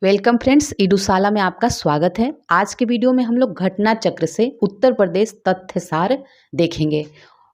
Welcome friends, इडूसाला में आपका स्वागत है। आज के वीडियो में हम लोग घटना चक्र से उत्तर प्रदेश तथ्यसार देखेंगे।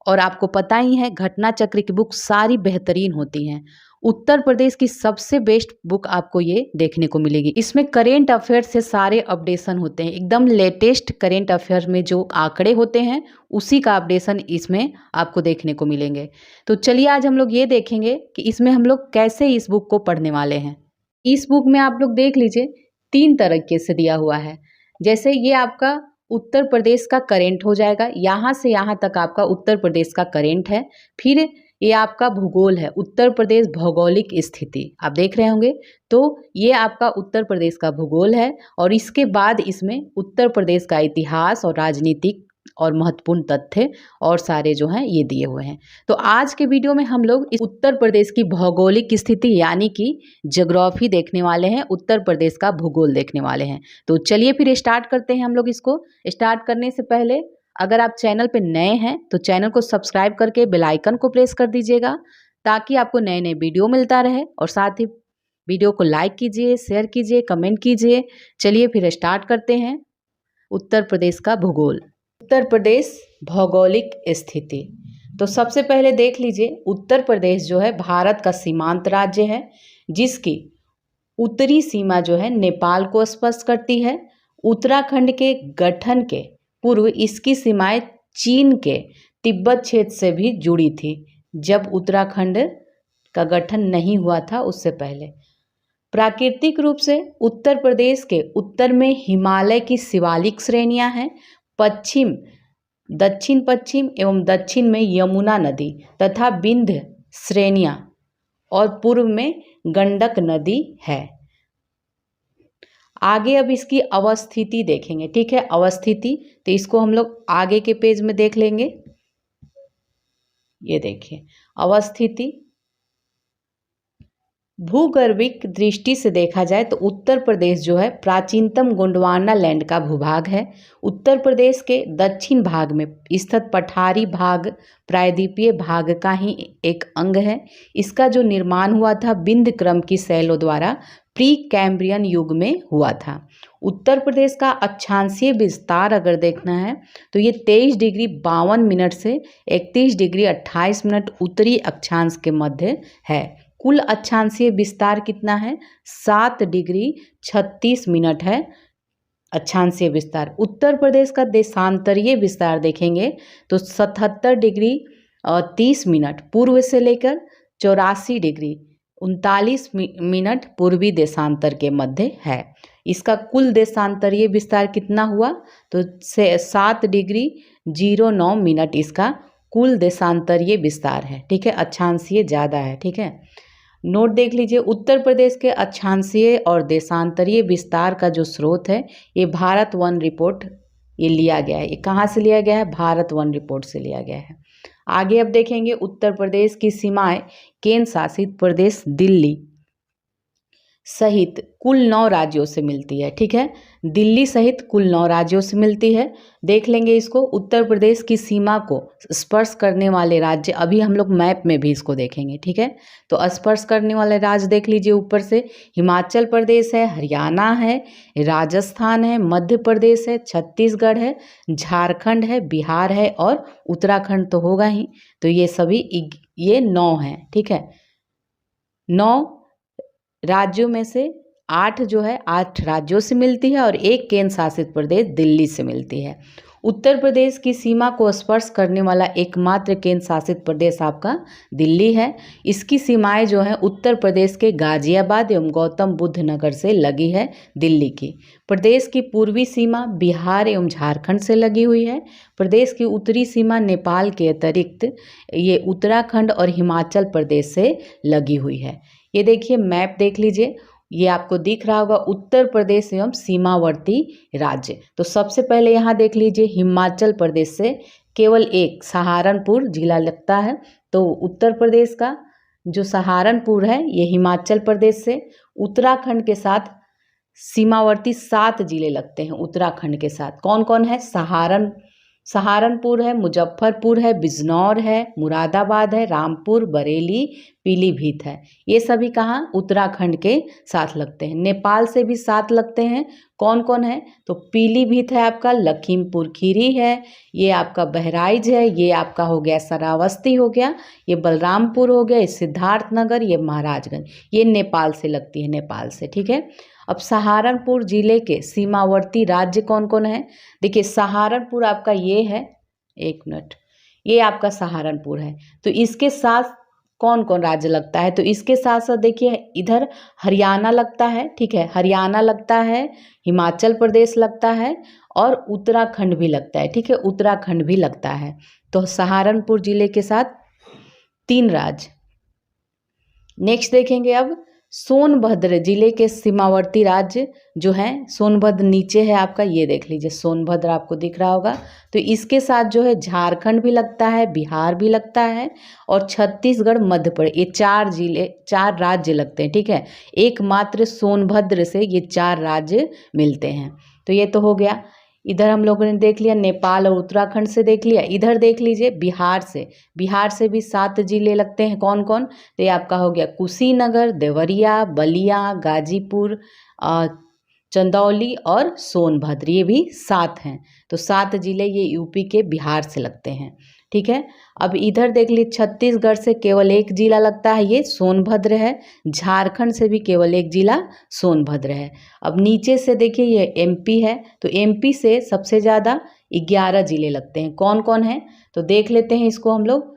और आपको पता ही है, घटना चक्र की बुक सारी बेहतरीन होती हैं। उत्तर प्रदेश की सबसे बेस्ट बुक आपको ये देखने को मिलेगी। इसमें करेंट अफेयर से सारे अपडेशन होते हैं, एकदम लेटेस्ट करेंट अफेयर में जो आंकड़े होते हैं उसी का अपडेशन इसमें आपको देखने को मिलेंगे। तो चलिए आज हम लोग ये देखेंगे कि इसमें हम लोग कैसे इस बुक को पढ़ने वाले हैं। इस बुक में आप लोग देख लीजिए 3 तरीके से दिया हुआ है। जैसे ये आपका उत्तर प्रदेश का करेंट हो जाएगा, यहाँ से यहाँ तक आपका उत्तर प्रदेश का करेंट है। फिर ये आपका भूगोल है, उत्तर प्रदेश भौगोलिक स्थिति आप देख रहे होंगे। तो ये आपका उत्तर प्रदेश का भूगोल है और इसके बाद इसमें उत्तर प्रदेश का इतिहास और राजनीतिक और महत्वपूर्ण तथ्य और सारे जो हैं ये दिए हुए हैं। तो आज के वीडियो में हम लोग इस उत्तर प्रदेश की भौगोलिक स्थिति यानी कि ज्योग्राफी देखने वाले हैं, उत्तर प्रदेश का भूगोल देखने वाले हैं। तो चलिए फिर स्टार्ट करते हैं हम लोग। इसको स्टार्ट करने से पहले अगर आप चैनल पे नए हैं तो चैनल को सब्सक्राइब करके बेल आइकन को प्रेस कर दीजिएगा, ताकि आपको नए नए वीडियो मिलता रहे। और साथ ही वीडियो को लाइक कीजिए, शेयर कीजिए, कमेंट कीजिए। चलिए फिर स्टार्ट करते हैं। उत्तर प्रदेश का भूगोल, उत्तर प्रदेश भौगोलिक स्थिति। तो सबसे पहले देख लीजिए, उत्तर प्रदेश जो है भारत का सीमांत राज्य है, जिसकी उत्तरी सीमा जो है नेपाल को स्पर्श करती है। उत्तराखंड के गठन के पूर्व इसकी सीमाएं चीन के तिब्बत क्षेत्र से भी जुड़ी थी, जब उत्तराखंड का गठन नहीं हुआ था उससे पहले। प्राकृतिक रूप से उत्तर प्रदेश के उत्तर में हिमालय की शिवालिक श्रेणियां हैं, पश्चिम, दक्षिण पश्चिम एवं दक्षिण में यमुना नदी तथा विंध्य श्रेणियां और पूर्व में गंडक नदी है। आगे अब इसकी अवस्थिति देखेंगे, ठीक है। अवस्थिति तो इसको हम लोग आगे के पेज में देख लेंगे। ये देखिए अवस्थिति। भूगर्भिक दृष्टि से देखा जाए तो उत्तर प्रदेश जो है प्राचीनतम गोंडवाना लैंड का भूभाग है। उत्तर प्रदेश के दक्षिण भाग में स्थित पठारी भाग प्रायद्वीपीय भाग का ही एक अंग है। इसका जो निर्माण हुआ था विंध्य क्रम की शैलों द्वारा प्री कैम्ब्रियन युग में हुआ था। उत्तर प्रदेश का अक्षांशीय विस्तार अगर देखना है तो ये 23 डिग्री 52 मिनट से 31 डिग्री 28 मिनट उत्तरी अक्षांश के मध्य है। कुल अक्षांशीय विस्तार कितना है? 7 डिग्री 36 मिनट है अक्षांशीय विस्तार। उत्तर प्रदेश का देशांतरीय विस्तार देखेंगे तो 77 डिग्री 30 मिनट पूर्व से लेकर 84 डिग्री 39 मिनट पूर्वी देशांतर के मध्य है। इसका कुल देशांतरीय विस्तार कितना हुआ? तो 7 डिग्री 09 मिनट इसका कुल देशांतरीय विस्तार है, ठीक है। अक्षांशीय ज़्यादा है, ठीक है। नोट देख लीजिए, उत्तर प्रदेश के अक्षांशीय और देशांतरीय विस्तार का जो स्रोत है ये भारत वन रिपोर्ट ये लिया गया है। ये कहाँ से लिया गया है? भारत वन रिपोर्ट से लिया गया है। आगे अब देखेंगे उत्तर प्रदेश की सीमाएं केंद्र शासित प्रदेश दिल्ली सहित कुल 9 राज्यों से मिलती है, ठीक है। दिल्ली सहित कुल 9 राज्यों से मिलती है। देख लेंगे इसको। उत्तर प्रदेश की सीमा को स्पर्श करने वाले राज्य अभी हम लोग मैप में भी इसको देखेंगे, ठीक है। तो स्पर्श करने वाले राज्य देख लीजिए ऊपर से, हिमाचल प्रदेश है, हरियाणा है, राजस्थान है, मध्य प्रदेश है, छत्तीसगढ़ है, झारखंड है, बिहार है और उत्तराखंड तो होगा ही। तो ये सभी ये 9 हैं, ठीक है। 9 राज्यों में से 8 जो है 8 राज्यों से मिलती है और एक केंद्र शासित प्रदेश दिल्ली से मिलती है। उत्तर प्रदेश की सीमा को स्पर्श करने वाला एकमात्र केंद्र शासित प्रदेश आपका दिल्ली है। इसकी सीमाएं जो हैं उत्तर प्रदेश के गाजियाबाद एवं गौतम बुद्ध नगर से लगी है दिल्ली की। प्रदेश की पूर्वी सीमा बिहार एवं झारखंड से लगी हुई है। प्रदेश की उत्तरी सीमा नेपाल के अतिरिक्त ये उत्तराखंड और हिमाचल प्रदेश से लगी हुई है। ये देखिए मैप देख लीजिए, ये आपको दिख रहा होगा उत्तर प्रदेश एवं सीमावर्ती राज्य। तो सबसे पहले यहाँ देख लीजिए, हिमाचल प्रदेश से केवल एक सहारनपुर जिला लगता है। तो उत्तर प्रदेश का जो सहारनपुर है ये हिमाचल प्रदेश से, उत्तराखंड के साथ सीमावर्ती 7 जिले लगते हैं उत्तराखंड के साथ। कौन कौन है? सहारनपुर है, मुजफ्फरपुर है, बिजनौर है, मुरादाबाद है, रामपुर, बरेली, पीलीभीत है। ये सभी कहाँ, उत्तराखंड के साथ लगते हैं। नेपाल से भी साथ लगते हैं। कौन कौन है, तो पीलीभीत है आपका, लखीमपुर खीरी है, ये आपका बहराइच है, ये आपका हो गया श्रावस्ती हो गया, ये बलरामपुर हो गया, ये सिद्धार्थनगर, ये महाराजगंज, ये नेपाल से लगती है, नेपाल से। ठीक है। अब सहारनपुर जिले के सीमावर्ती राज्य कौन कौन है। देखिए सहारनपुर आपका ये है, एक मिनट, ये आपका सहारनपुर है। तो इसके साथ कौन कौन राज्य लगता है, तो इसके साथ साथ देखिए इधर हरियाणा लगता है। ठीक है, हरियाणा लगता है, हिमाचल प्रदेश लगता है और उत्तराखंड भी लगता है। ठीक है, उत्तराखंड भी लगता है। तो सहारनपुर जिले के साथ 3 राज्य। नेक्स्ट देखेंगे अब सोनभद्र जिले के सीमावर्ती राज्य जो हैं, सोनभद्र नीचे है आपका, ये देख लीजिए सोनभद्र आपको दिख रहा होगा। तो इसके साथ जो है झारखंड भी लगता है, बिहार भी लगता है और छत्तीसगढ़, मध्य प्रदेश, ये 4 राज्य लगते हैं। ठीक है, एकमात्र सोनभद्र से ये 4 राज्य मिलते हैं। तो ये तो हो गया। इधर हम लोगों ने देख लिया, नेपाल और उत्तराखंड से देख लिया। इधर देख लीजिए बिहार से भी 7 जिले लगते हैं। कौन कौन, तो ये आपका हो गया कुशीनगर, देवरिया, बलिया, गाजीपुर, चंदौली और सोनभद्र, ये भी 7 हैं। तो 7 जिले ये यूपी के बिहार से लगते हैं। ठीक है। अब इधर देख लीजिए छत्तीसगढ़ से केवल 1 जिला लगता है, ये सोनभद्र है। झारखंड से भी केवल 1 जिला सोनभद्र है। अब नीचे से देखिए ये एमपी है, तो एमपी से सबसे ज़्यादा 11 जिले लगते हैं। कौन कौन है, तो देख लेते हैं इसको हम लोग,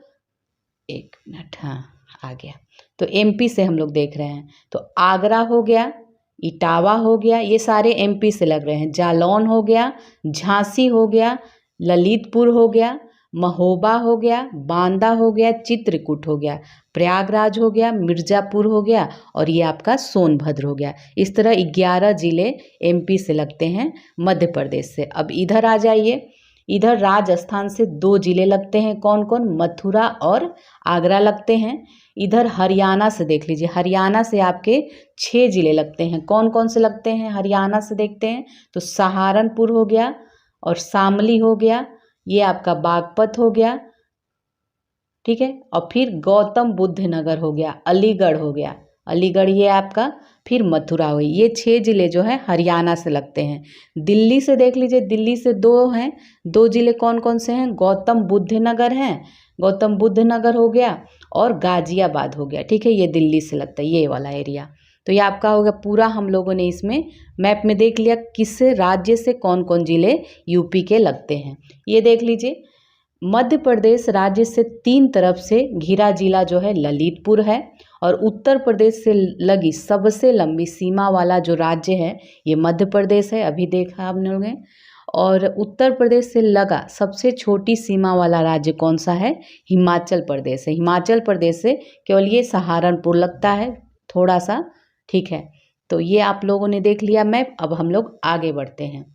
एक मिनट, हाँ आ गया। तो एमपी से हम लोग देख रहे हैं, तो आगरा हो गया, इटावा हो गया, ये सारे एमपी से लग रहे हैं। जालौन हो गया, झांसी हो गया, ललितपुर हो गया, महोबा हो गया, बांदा हो गया, चित्रकूट हो गया, प्रयागराज हो गया, मिर्ज़ापुर हो गया और ये आपका सोनभद्र हो गया। इस तरह 11 जिले एमपी से लगते हैं, मध्य प्रदेश से। अब इधर आ जाइए, इधर राजस्थान से 2 जिले लगते हैं। कौन कौन, मथुरा और आगरा लगते हैं। इधर हरियाणा से देख लीजिए, हरियाणा से आपके 6 जिले लगते हैं। कौन कौन से लगते हैं हरियाणा से, देखते हैं, तो सहारनपुर हो गया और शामली हो गया, ये आपका बागपत हो गया। ठीक है, और फिर गौतम बुद्ध नगर हो गया, अलीगढ़ हो गया, अलीगढ़ ये आपका, फिर मथुरा हुई। ये 6 जिले जो है हरियाणा से लगते हैं। दिल्ली से देख लीजिए, दिल्ली से 2 हैं, 2 जिले कौन कौन से हैं, गौतम बुद्ध नगर हैं, गौतम बुद्ध नगर हो गया और गाजियाबाद हो गया। ठीक है, ये दिल्ली से लगता है, ये वाला एरिया। तो ये आपका हो गया पूरा, हम लोगों ने इसमें मैप में देख लिया किस राज्य से कौन कौन जिले यूपी के लगते हैं। ये देख लीजिए, मध्य प्रदेश राज्य से 3 तरफ से घिरा जिला जो है ललितपुर है और उत्तर प्रदेश से लगी सबसे लंबी सीमा वाला जो राज्य है ये मध्य प्रदेश है, अभी देखा आप लोगों ने। और उत्तर प्रदेश से लगा सबसे छोटी सीमा वाला राज्य कौन सा है, हिमाचल प्रदेश है। हिमाचल प्रदेश से केवल ये सहारनपुर लगता है थोड़ा सा। ठीक है, तो ये आप लोगों ने देख लिया मैप। अब हम लोग आगे बढ़ते हैं।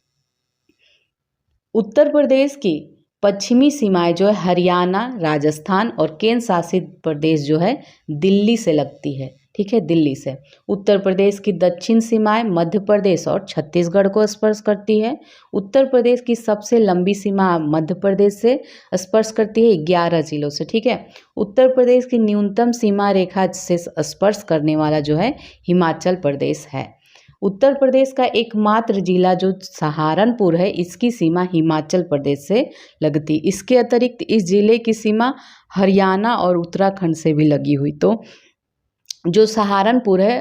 उत्तर प्रदेश की पश्चिमी सीमाएं जो है हरियाणा, राजस्थान और केंद्र शासित प्रदेश जो है दिल्ली से लगती है। ठीक है, दिल्ली से। उत्तर प्रदेश की दक्षिण सीमाएं मध्य प्रदेश और छत्तीसगढ़ को स्पर्श करती है। उत्तर प्रदेश की सबसे लंबी सीमा मध्य प्रदेश से स्पर्श करती है 11 जिलों से। ठीक है, उत्तर प्रदेश की न्यूनतम सीमा रेखा से स्पर्श करने वाला जो है हिमाचल प्रदेश है। उत्तर प्रदेश का एकमात्र जिला जो सहारनपुर है, इसकी सीमा हिमाचल प्रदेश से लगती। इसके अतिरिक्त इस जिले की सीमा हरियाणा और उत्तराखंड से भी लगी हुई। तो जो सहारनपुर है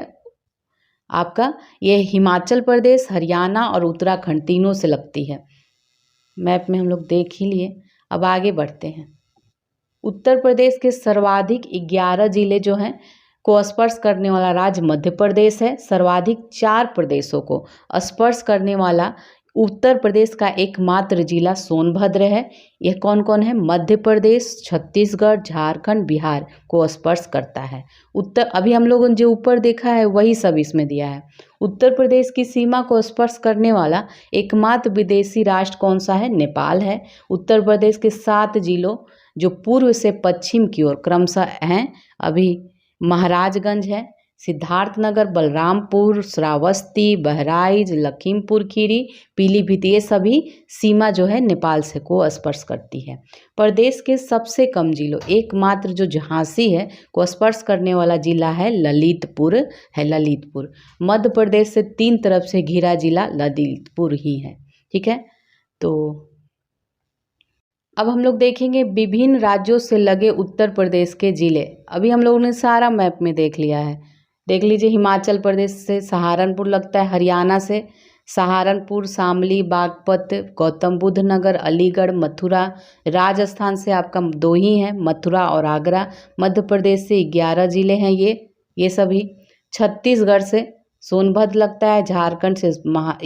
आपका, ये हिमाचल प्रदेश, हरियाणा और उत्तराखंड तीनों से लगती है। मैप में हम लोग देख ही लिए। अब आगे बढ़ते हैं। उत्तर प्रदेश के सर्वाधिक 11 जिले जो हैं को स्पर्श करने वाला राज्य मध्य प्रदेश है। सर्वाधिक 4 प्रदेशों को स्पर्श करने वाला उत्तर प्रदेश का एकमात्र जिला सोनभद्र है। यह कौन कौन है, मध्य प्रदेश, छत्तीसगढ़, झारखंड, बिहार को स्पर्श करता है। अभी हम लोगों ने जो ऊपर देखा है वही सब इसमें दिया है। उत्तर प्रदेश की सीमा को स्पर्श करने वाला एकमात्र विदेशी राष्ट्र कौन सा है, नेपाल है। उत्तर प्रदेश के 7 जिलों जो पूर्व से पश्चिम की ओर क्रमशः हैं, अभी महाराजगंज है, सिद्धार्थनगर, बलरामपुर, श्रावस्ती, बहराइच, लखीमपुर खीरी, पीलीभीत, ये सभी सीमा जो है नेपाल से को स्पर्श करती है। प्रदेश के सबसे कम जिलों, एकमात्र जो झांसी है को स्पर्श करने वाला जिला है ललितपुर। मध्य प्रदेश से 3 तरफ से घिरा जिला ललितपुर ही है। ठीक है, तो अब हम लोग देखेंगे विभिन्न राज्यों से लगे उत्तर प्रदेश के जिले। अभी हम लोगों ने सारा मैप में देख लिया है। देख लीजिए, हिमाचल प्रदेश से सहारनपुर लगता है, हरियाणा से सहारनपुर, शामली, बागपत, गौतम बुद्ध नगर, अलीगढ़, मथुरा। राजस्थान से आपका 2 ही हैं, मथुरा और आगरा। मध्य प्रदेश से 11 जिले हैं ये सभी। छत्तीसगढ़ से सोनभद्र लगता है, झारखंड से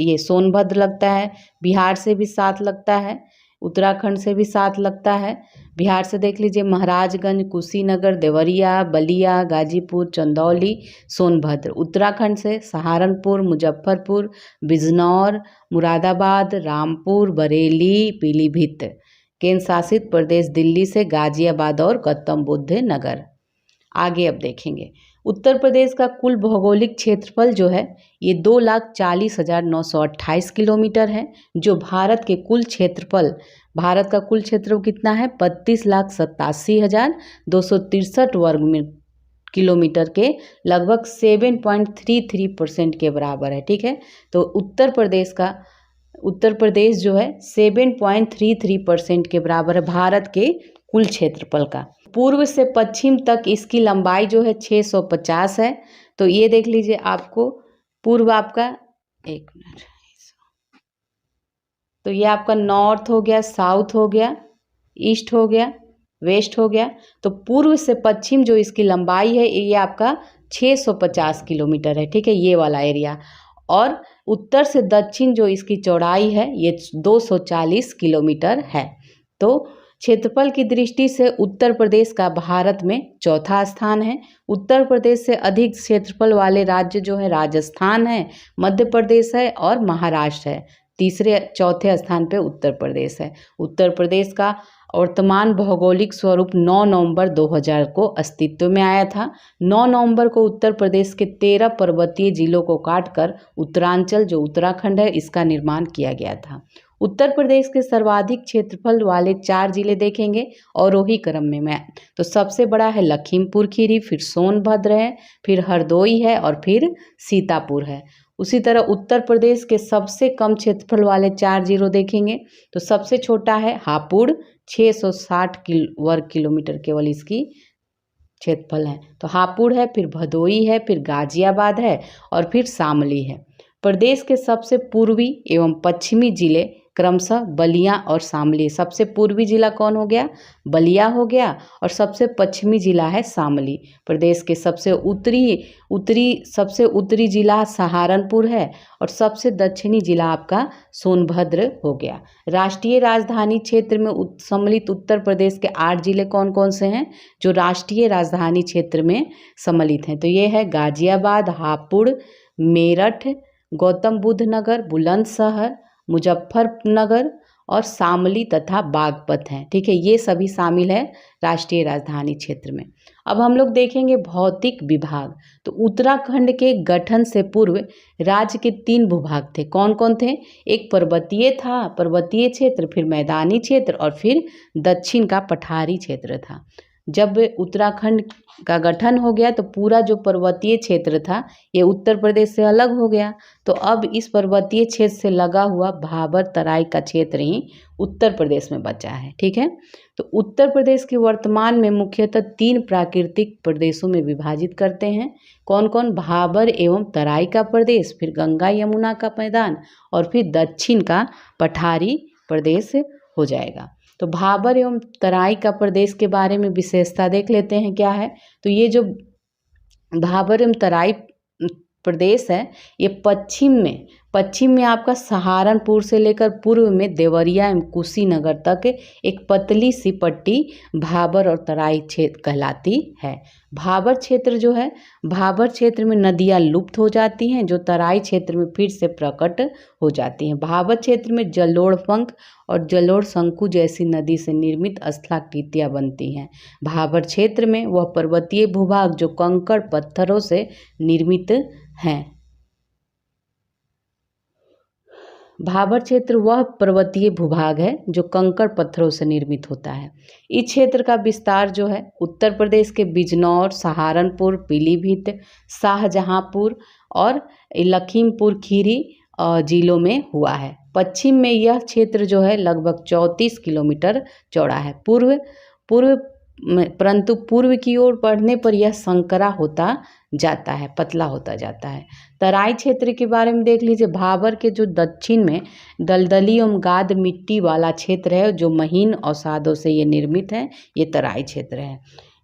ये सोनभद्र लगता है, बिहार से भी 7 लगता है, उत्तराखंड से भी 7 लगता है। बिहार से देख लीजिए, महाराजगंज, कुशीनगर, देवरिया, बलिया, गाजीपुर, चंदौली, सोनभद्र। उत्तराखंड से सहारनपुर, मुजफ्फरपुर, बिजनौर, मुरादाबाद, रामपुर, बरेली, पीलीभीत। केंद्र शासित प्रदेश दिल्ली से गाजियाबाद और गौतम बुद्ध नगर। आगे अब देखेंगे, उत्तर प्रदेश का कुल भौगोलिक क्षेत्रफल जो है ये 2,40,928 किलोमीटर है, जो भारत का कुल क्षेत्रफल कितना है 32,87,263 वर्ग किलोमीटर के लगभग 7.33% के बराबर है। ठीक है, तो उत्तर प्रदेश जो है 7.33% के बराबर है भारत के कुल क्षेत्रफल का। पूर्व से पश्चिम तक इसकी लंबाई जो है 650 है। तो ये देख लीजिए, आपको पूर्व आपका, एक मिनट, तो ये आपका नॉर्थ हो गया, साउथ हो गया, ईस्ट हो गया, वेस्ट हो गया। तो पूर्व से पश्चिम जो इसकी लंबाई है ये आपका 650 किलोमीटर है। ठीक है, ये वाला एरिया। और उत्तर से दक्षिण जो इसकी चौड़ाई है ये 240 किलोमीटर है। तो क्षेत्रफल की दृष्टि से उत्तर प्रदेश का भारत में 4था स्थान है। उत्तर प्रदेश से अधिक क्षेत्रफल वाले राज्य जो है राजस्थान है, मध्य प्रदेश है और महाराष्ट्र है। चौथे स्थान पे उत्तर प्रदेश है। उत्तर प्रदेश का वर्तमान भौगोलिक स्वरूप 9 नवंबर 2000 को अस्तित्व में आया था। 9 नवंबर को उत्तर प्रदेश के 13 पर्वतीय जिलों को काटकर उत्तरांचल जो उत्तराखंड है इसका निर्माण किया गया था। उत्तर प्रदेश के सर्वाधिक क्षेत्रफल वाले 4 जिले देखेंगे आरोही क्रम में मैं, तो सबसे बड़ा है लखीमपुर खीरी, फिर सोनभद्र है, फिर हरदोई है और फिर सीतापुर है। उसी तरह उत्तर प्रदेश के सबसे कम क्षेत्रफल वाले 4 जिले देखेंगे, तो सबसे छोटा है हापुड़, 660 वर्ग किलोमीटर केवल इसकी क्षेत्रफल है। तो हापुड़ है, फिर भदोई है, फिर गाजियाबाद है और फिर शामली है। प्रदेश के सबसे पूर्वी एवं पश्चिमी जिले क्रमशः बलिया और शामली। सबसे पूर्वी जिला कौन हो गया? बलिया हो गया और सबसे पश्चिमी जिला है शामली। प्रदेश के सबसे उत्तरी जिला सहारनपुर है और सबसे दक्षिणी जिला आपका सोनभद्र हो गया। राष्ट्रीय राजधानी क्षेत्र में सम्मिलित उत्तर प्रदेश के 8 जिले कौन कौन से हैं जो राष्ट्रीय राजधानी क्षेत्र में सम्मिलित हैं? तो ये है गाजियाबाद, हापुड़, मेरठ, गौतम बुद्ध नगर, बुलंदशहर, मुजफ्फरनगर और शामली तथा बागपत हैं। ठीक है, ये सभी शामिल है राष्ट्रीय राजधानी क्षेत्र में। अब हम लोग देखेंगे भौतिक विभाग। तो उत्तराखंड के गठन से पूर्व राज्य के 3 भूभाग थे। कौन कौन थे? एक पर्वतीय क्षेत्र, फिर मैदानी क्षेत्र और फिर दक्षिण का पठारी क्षेत्र था। जब उत्तराखंड का गठन हो गया तो पूरा जो पर्वतीय क्षेत्र था ये उत्तर प्रदेश से अलग हो गया। तो अब इस पर्वतीय क्षेत्र से लगा हुआ भाबर तराई का क्षेत्र ही उत्तर प्रदेश में बचा है। ठीक है, तो उत्तर प्रदेश के वर्तमान में मुख्यतः 3 प्राकृतिक प्रदेशों में विभाजित करते हैं। कौन कौन? भाबर एवं तराई का प्रदेश, फिर गंगा यमुना का मैदान और फिर दक्षिण का पठारी प्रदेश हो जाएगा। तो भाबर एवं तराई का प्रदेश के बारे में विशेषता देख लेते हैं क्या है। तो ये जो भाबर एवं तराई प्रदेश है ये पश्चिम में पश्चिम में आपका सहारनपुर से लेकर पूर्व में देवरिया एवं कुशीनगर तक एक पतली सी पट्टी भाबर और तराई क्षेत्र कहलाती है। भाबर क्षेत्र जो है, भाबर क्षेत्र में नदियाँ लुप्त हो जाती हैं, जो तराई क्षेत्र में फिर से प्रकट हो जाती हैं। भाबर क्षेत्र में जलोढ़ पंख और जलोढ़ शंकु जैसी नदी से निर्मित स्थलाकृतियाँ बनती हैं। भाबर क्षेत्र में वह पर्वतीय भूभाग जो कंकड़ पत्थरों से निर्मित हैं। भाबर क्षेत्र वह पर्वतीय भूभाग है जो कंकड़ पत्थरों से निर्मित होता है। इस क्षेत्र का विस्तार जो है उत्तर प्रदेश के बिजनौर, सहारनपुर, पीलीभीत, शाहजहांपुर और लखीमपुर खीरी जिलों में हुआ है। पश्चिम में यह क्षेत्र जो है लगभग 34 किलोमीटर चौड़ा है। परंतु पूर्व की ओर बढ़ने पर यह संकरा होता जाता है, पतला होता जाता है। तराई क्षेत्र के बारे में देख लीजिए। भाबर के जो दक्षिण में दलदली एवं गाद मिट्टी वाला क्षेत्र है जो महीन अवसादों से ये निर्मित है, ये तराई क्षेत्र है।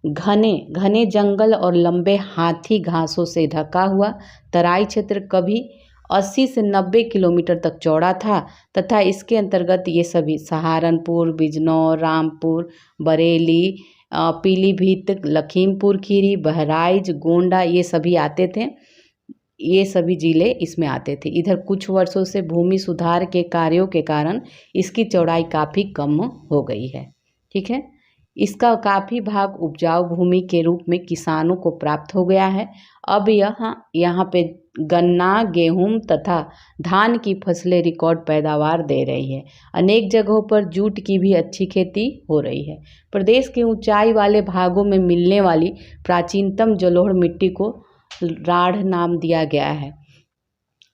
घने घने जंगल और लंबे हाथी घासों से ढका हुआ तराई क्षेत्र कभी 80 से 90 किलोमीटर तक चौड़ा था तथा इसके अंतर्गत ये सभी सहारनपुर, बिजनौर, रामपुर, बरेली, पीलीभीत, लखीमपुर खीरी, बहराइच, गोंडा ये सभी आते थे। ये सभी ज़िले इसमें आते थे। इधर कुछ वर्षों से भूमि सुधार के कार्यों के कारण इसकी चौड़ाई काफ़ी कम हो गई है। ठीक है, इसका काफ़ी भाग उपजाऊ भूमि के रूप में किसानों को प्राप्त हो गया है। अब यहाँ पे गन्ना, गेहूं तथा धान की फसलें रिकॉर्ड पैदावार दे रही है। अनेक जगहों पर जूट की भी अच्छी खेती हो रही है। प्रदेश के ऊंचाई वाले भागों में मिलने वाली प्राचीनतम जलोढ़ मिट्टी को राढ़ नाम दिया गया है।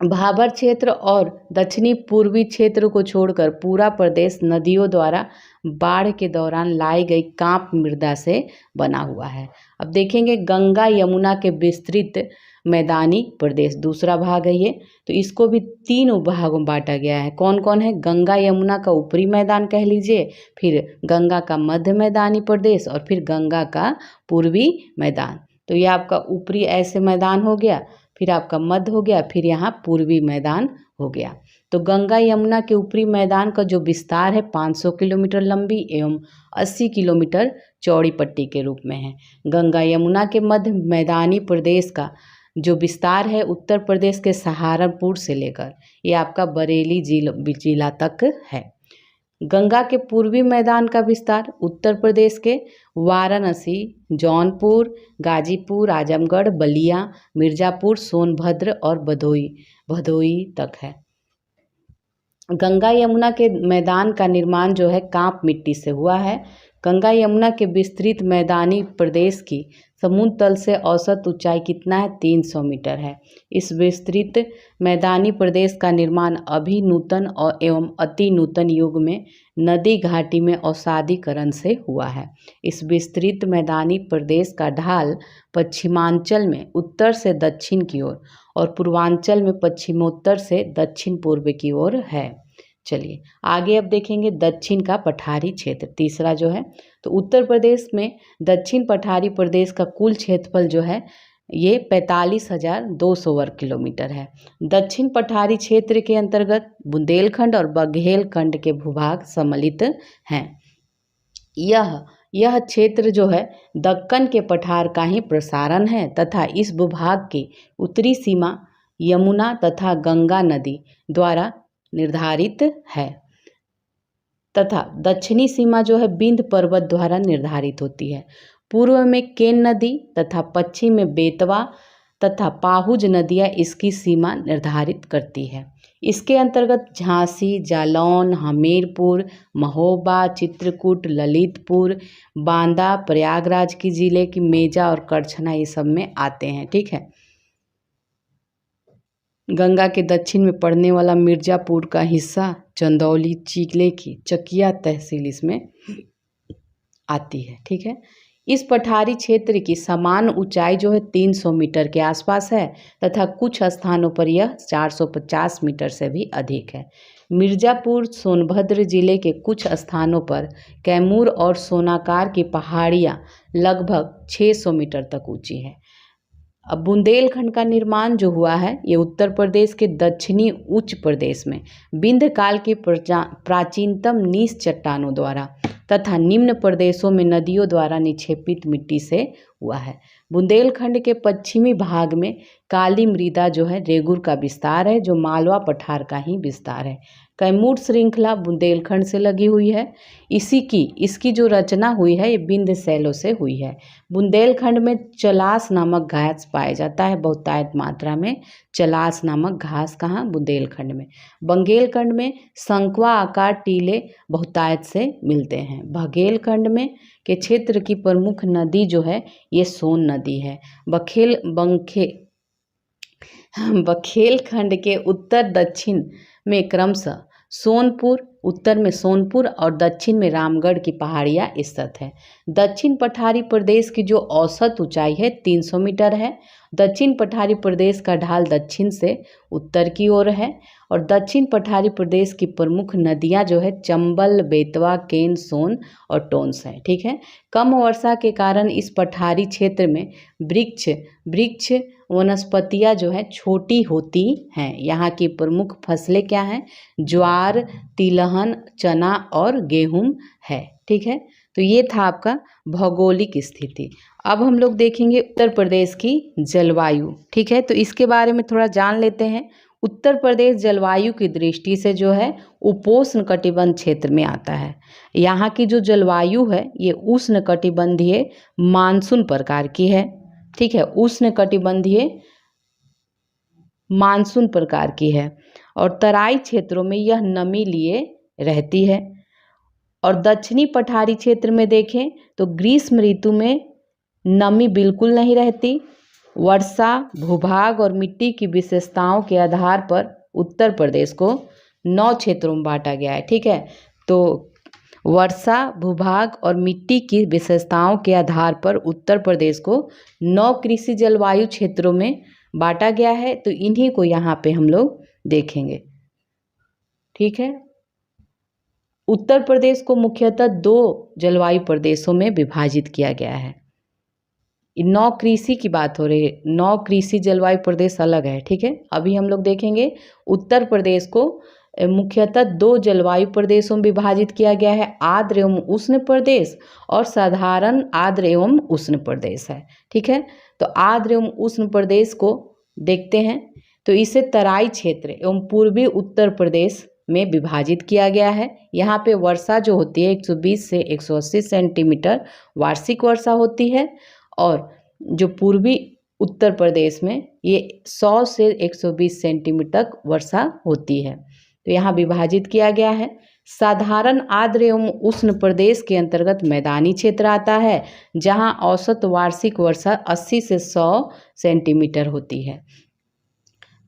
भाबर क्षेत्र और दक्षिणी पूर्वी क्षेत्र को छोड़कर पूरा प्रदेश नदियों द्वारा बाढ़ के दौरान लाई गई कांप मृदा से बना हुआ है। अब देखेंगे गंगा यमुना के विस्तृत मैदानी प्रदेश, दूसरा भाग है ये। तो इसको भी 3 उपभागों में बांटा गया है। कौन कौन है? गंगा यमुना का ऊपरी मैदान कह लीजिए, फिर गंगा का मध्य मैदानी प्रदेश और फिर गंगा का पूर्वी मैदान। तो ये आपका ऊपरी ऐसे मैदान हो गया, फिर आपका मध्य हो गया, फिर यहाँ पूर्वी मैदान हो गया। तो गंगा यमुना के ऊपरी मैदान का जो विस्तार है 500 किलोमीटर लंबी एवं 80 किलोमीटर चौड़ी पट्टी के रूप में है। गंगा यमुना के मध्य मैदानी प्रदेश का जो विस्तार है उत्तर प्रदेश के सहारनपुर से लेकर ये आपका बरेली जिला तक है। गंगा के पूर्वी मैदान का विस्तार उत्तर प्रदेश के वाराणसी, जौनपुर, गाजीपुर, आजमगढ़, बलिया, मिर्ज़ापुर, सोनभद्र और भदोई तक है। गंगा यमुना के मैदान का निर्माण जो है कांप मिट्टी से हुआ है। गंगा यमुना के विस्तृत मैदानी प्रदेश की समुद्र तल से औसत ऊंचाई कितना है? 300 मीटर है। इस विस्तृत मैदानी प्रदेश का निर्माण अभी नूतन और एवं अति नूतन युग में नदी घाटी में अवसादीकरण से हुआ है। इस विस्तृत मैदानी प्रदेश का ढाल पश्चिमांचल में उत्तर से दक्षिण की ओर और पूर्वांचल में पश्चिमोत्तर से दक्षिण पूर्व की ओर है। चलिए आगे अब देखेंगे दक्षिण का पठारी क्षेत्र, तीसरा जो है। तो उत्तर प्रदेश में दक्षिण पठारी प्रदेश का कुल क्षेत्रफल जो है ये 45,200 वर्ग किलोमीटर है। दक्षिण पठारी क्षेत्र के अंतर्गत बुंदेलखंड और बघेलखंड के भूभाग सम्मिलित हैं। यह क्षेत्र जो है दक्कन के पठार का ही प्रसारण है तथा इस भूभाग की उत्तरी सीमा यमुना तथा गंगा नदी द्वारा निर्धारित है तथा दक्षिणी सीमा जो है विंध्य पर्वत द्वारा निर्धारित होती है। पूर्व में केन नदी तथा पश्चिम में बेतवा तथा पाहुज नदियाँ इसकी सीमा निर्धारित करती है। इसके अंतर्गत झांसी, जालौन, हमीरपुर, महोबा, चित्रकूट, ललितपुर, बांदा, प्रयागराज की जिले की मेजा और करछना ये सब में आते हैं। ठीक है, गंगा के दक्षिण में पड़ने वाला मिर्ज़ापुर का हिस्सा चंदौली जिले की चकिया तहसील इसमें आती है। ठीक है, इस पठारी क्षेत्र की समान ऊंचाई जो है 300 मीटर के आसपास है तथा कुछ स्थानों पर यह 450 मीटर से भी अधिक है। मिर्ज़ापुर सोनभद्र जिले के कुछ स्थानों पर कैमूर और सोनाकार की पहाड़ियाँ लगभग 600 मीटर तक ऊंची है। अब बुंदेलखंड का निर्माण जो हुआ है ये उत्तर प्रदेश के दक्षिणी उच्च प्रदेश में विंध्य काल के प्राचीनतम नीच चट्टानों द्वारा तथा निम्न प्रदेशों में नदियों द्वारा निक्षेपित मिट्टी से हुआ है। बुंदेलखंड के पश्चिमी भाग में काली मृदा जो है रेगुर का विस्तार है, जो मालवा पठार का ही विस्तार है। कैमूर श्रृंखला बुंदेलखंड से लगी हुई है। इसकी जो रचना हुई है ये विंध्य शैलों से हुई है। बुंदेलखंड में चलास नामक घास पाया जाता है बहुतायत मात्रा में। चलास नामक घास कहाँ? बुंदेलखंड में। बंगेलखंड में शंक्वा आकार टीले बहुतायत से मिलते हैं। बघेलखंड में के क्षेत्र की प्रमुख नदी जो है ये सोन नदी है। बघेलखंड के उत्तर दक्षिण में क्रमशः सोनपुर, उत्तर में सोनपुर और दक्षिण में रामगढ़ की पहाड़ियाँ स्थित है। दक्षिण पठारी प्रदेश की जो औसत ऊंचाई है 300 मीटर है। दक्षिण पठारी प्रदेश का ढाल दक्षिण से उत्तर की ओर है और दक्षिण पठारी प्रदेश की प्रमुख नदियां जो है चंबल, बेतवा, केन, सोन और टोंस है। ठीक है। कम वर्षा के कारण इस पठारी क्षेत्र में वृक्ष वनस्पतियां जो है छोटी होती हैं। यहाँ की प्रमुख फसलें क्या हैं? ज्वार, तिलहन, चना और गेहूं है। ठीक है। तो ये था आपका भौगोलिक स्थिति। अब हम लोग देखेंगे उत्तर प्रदेश की जलवायु। ठीक है। तो इसके बारे में थोड़ा जान लेते हैं। उत्तर प्रदेश जलवायु की दृष्टि से जो है उपोष्ण कटिबंध क्षेत्र में आता है। यहाँ की जो जलवायु है ये उष्ण कटिबंधीय मानसून प्रकार की है। ठीक है। उष्ण कटिबंधीय मानसून प्रकार की है और तराई क्षेत्रों में यह नमी लिए रहती है। और दक्षिणी पठारी क्षेत्र में देखें तो ग्रीष्म ऋतु में नमी बिल्कुल नहीं रहती। वर्षा, भूभाग और मिट्टी की विशेषताओं के आधार पर उत्तर प्रदेश को 9 क्षेत्रों में बांटा गया है। ठीक है। तो वर्षा, भूभाग और मिट्टी की विशेषताओं के आधार पर उत्तर प्रदेश को 9 कृषि जलवायु क्षेत्रों में बांटा गया है। तो इन्हीं को यहाँ पे हम लोग देखेंगे। ठीक है। उत्तर प्रदेश को मुख्यतः 2 जलवायु प्रदेशों में विभाजित किया गया है। 9 कृषि की बात हो रही है, 9 कृषि जलवायु प्रदेश अलग है। ठीक है। अभी हम लोग देखेंगे उत्तर प्रदेश को मुख्यतः 2 जलवायु प्रदेशों में विभाजित किया गया है, आर्द्र एवं उष्ण प्रदेश और साधारण आर्द्र एवं उष्ण प्रदेश है। ठीक है। तो आर्द्र एवं उष्ण प्रदेश को देखते हैं तो इसे तराई क्षेत्र एवं पूर्वी उत्तर प्रदेश में विभाजित किया गया है। यहाँ पे वर्षा जो होती है 120 से 180 सेंटीमीटर वार्षिक वर्षा होती है और जो पूर्वी उत्तर प्रदेश में ये 100 से 120 सेंटीमीटर तक वर्षा होती है। तो यहाँ विभाजित किया गया है। साधारण आर्द्र एवं उष्ण प्रदेश के अंतर्गत मैदानी क्षेत्र आता है जहाँ औसत वार्षिक वर्षा 80 से 100 सेंटीमीटर होती है।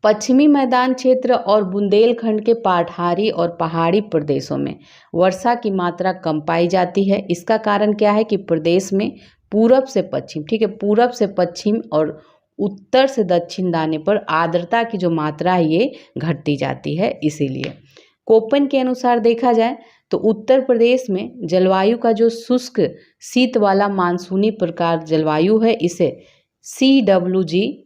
पश्चिमी मैदान क्षेत्र और बुंदेलखंड के पठारी और पहाड़ी प्रदेशों में वर्षा की मात्रा कम पाई जाती है। इसका कारण क्या है कि प्रदेश में पूरब से पश्चिम, ठीक है, पूरब से पश्चिम और उत्तर से दक्षिण दाने पर आर्द्रता की जो मात्रा है ये घटती जाती है। इसीलिए कोपन के अनुसार देखा जाए तो उत्तर प्रदेश में जलवायु का जो शुष्क शीत वाला मानसूनी प्रकार जलवायु है इसे CWG,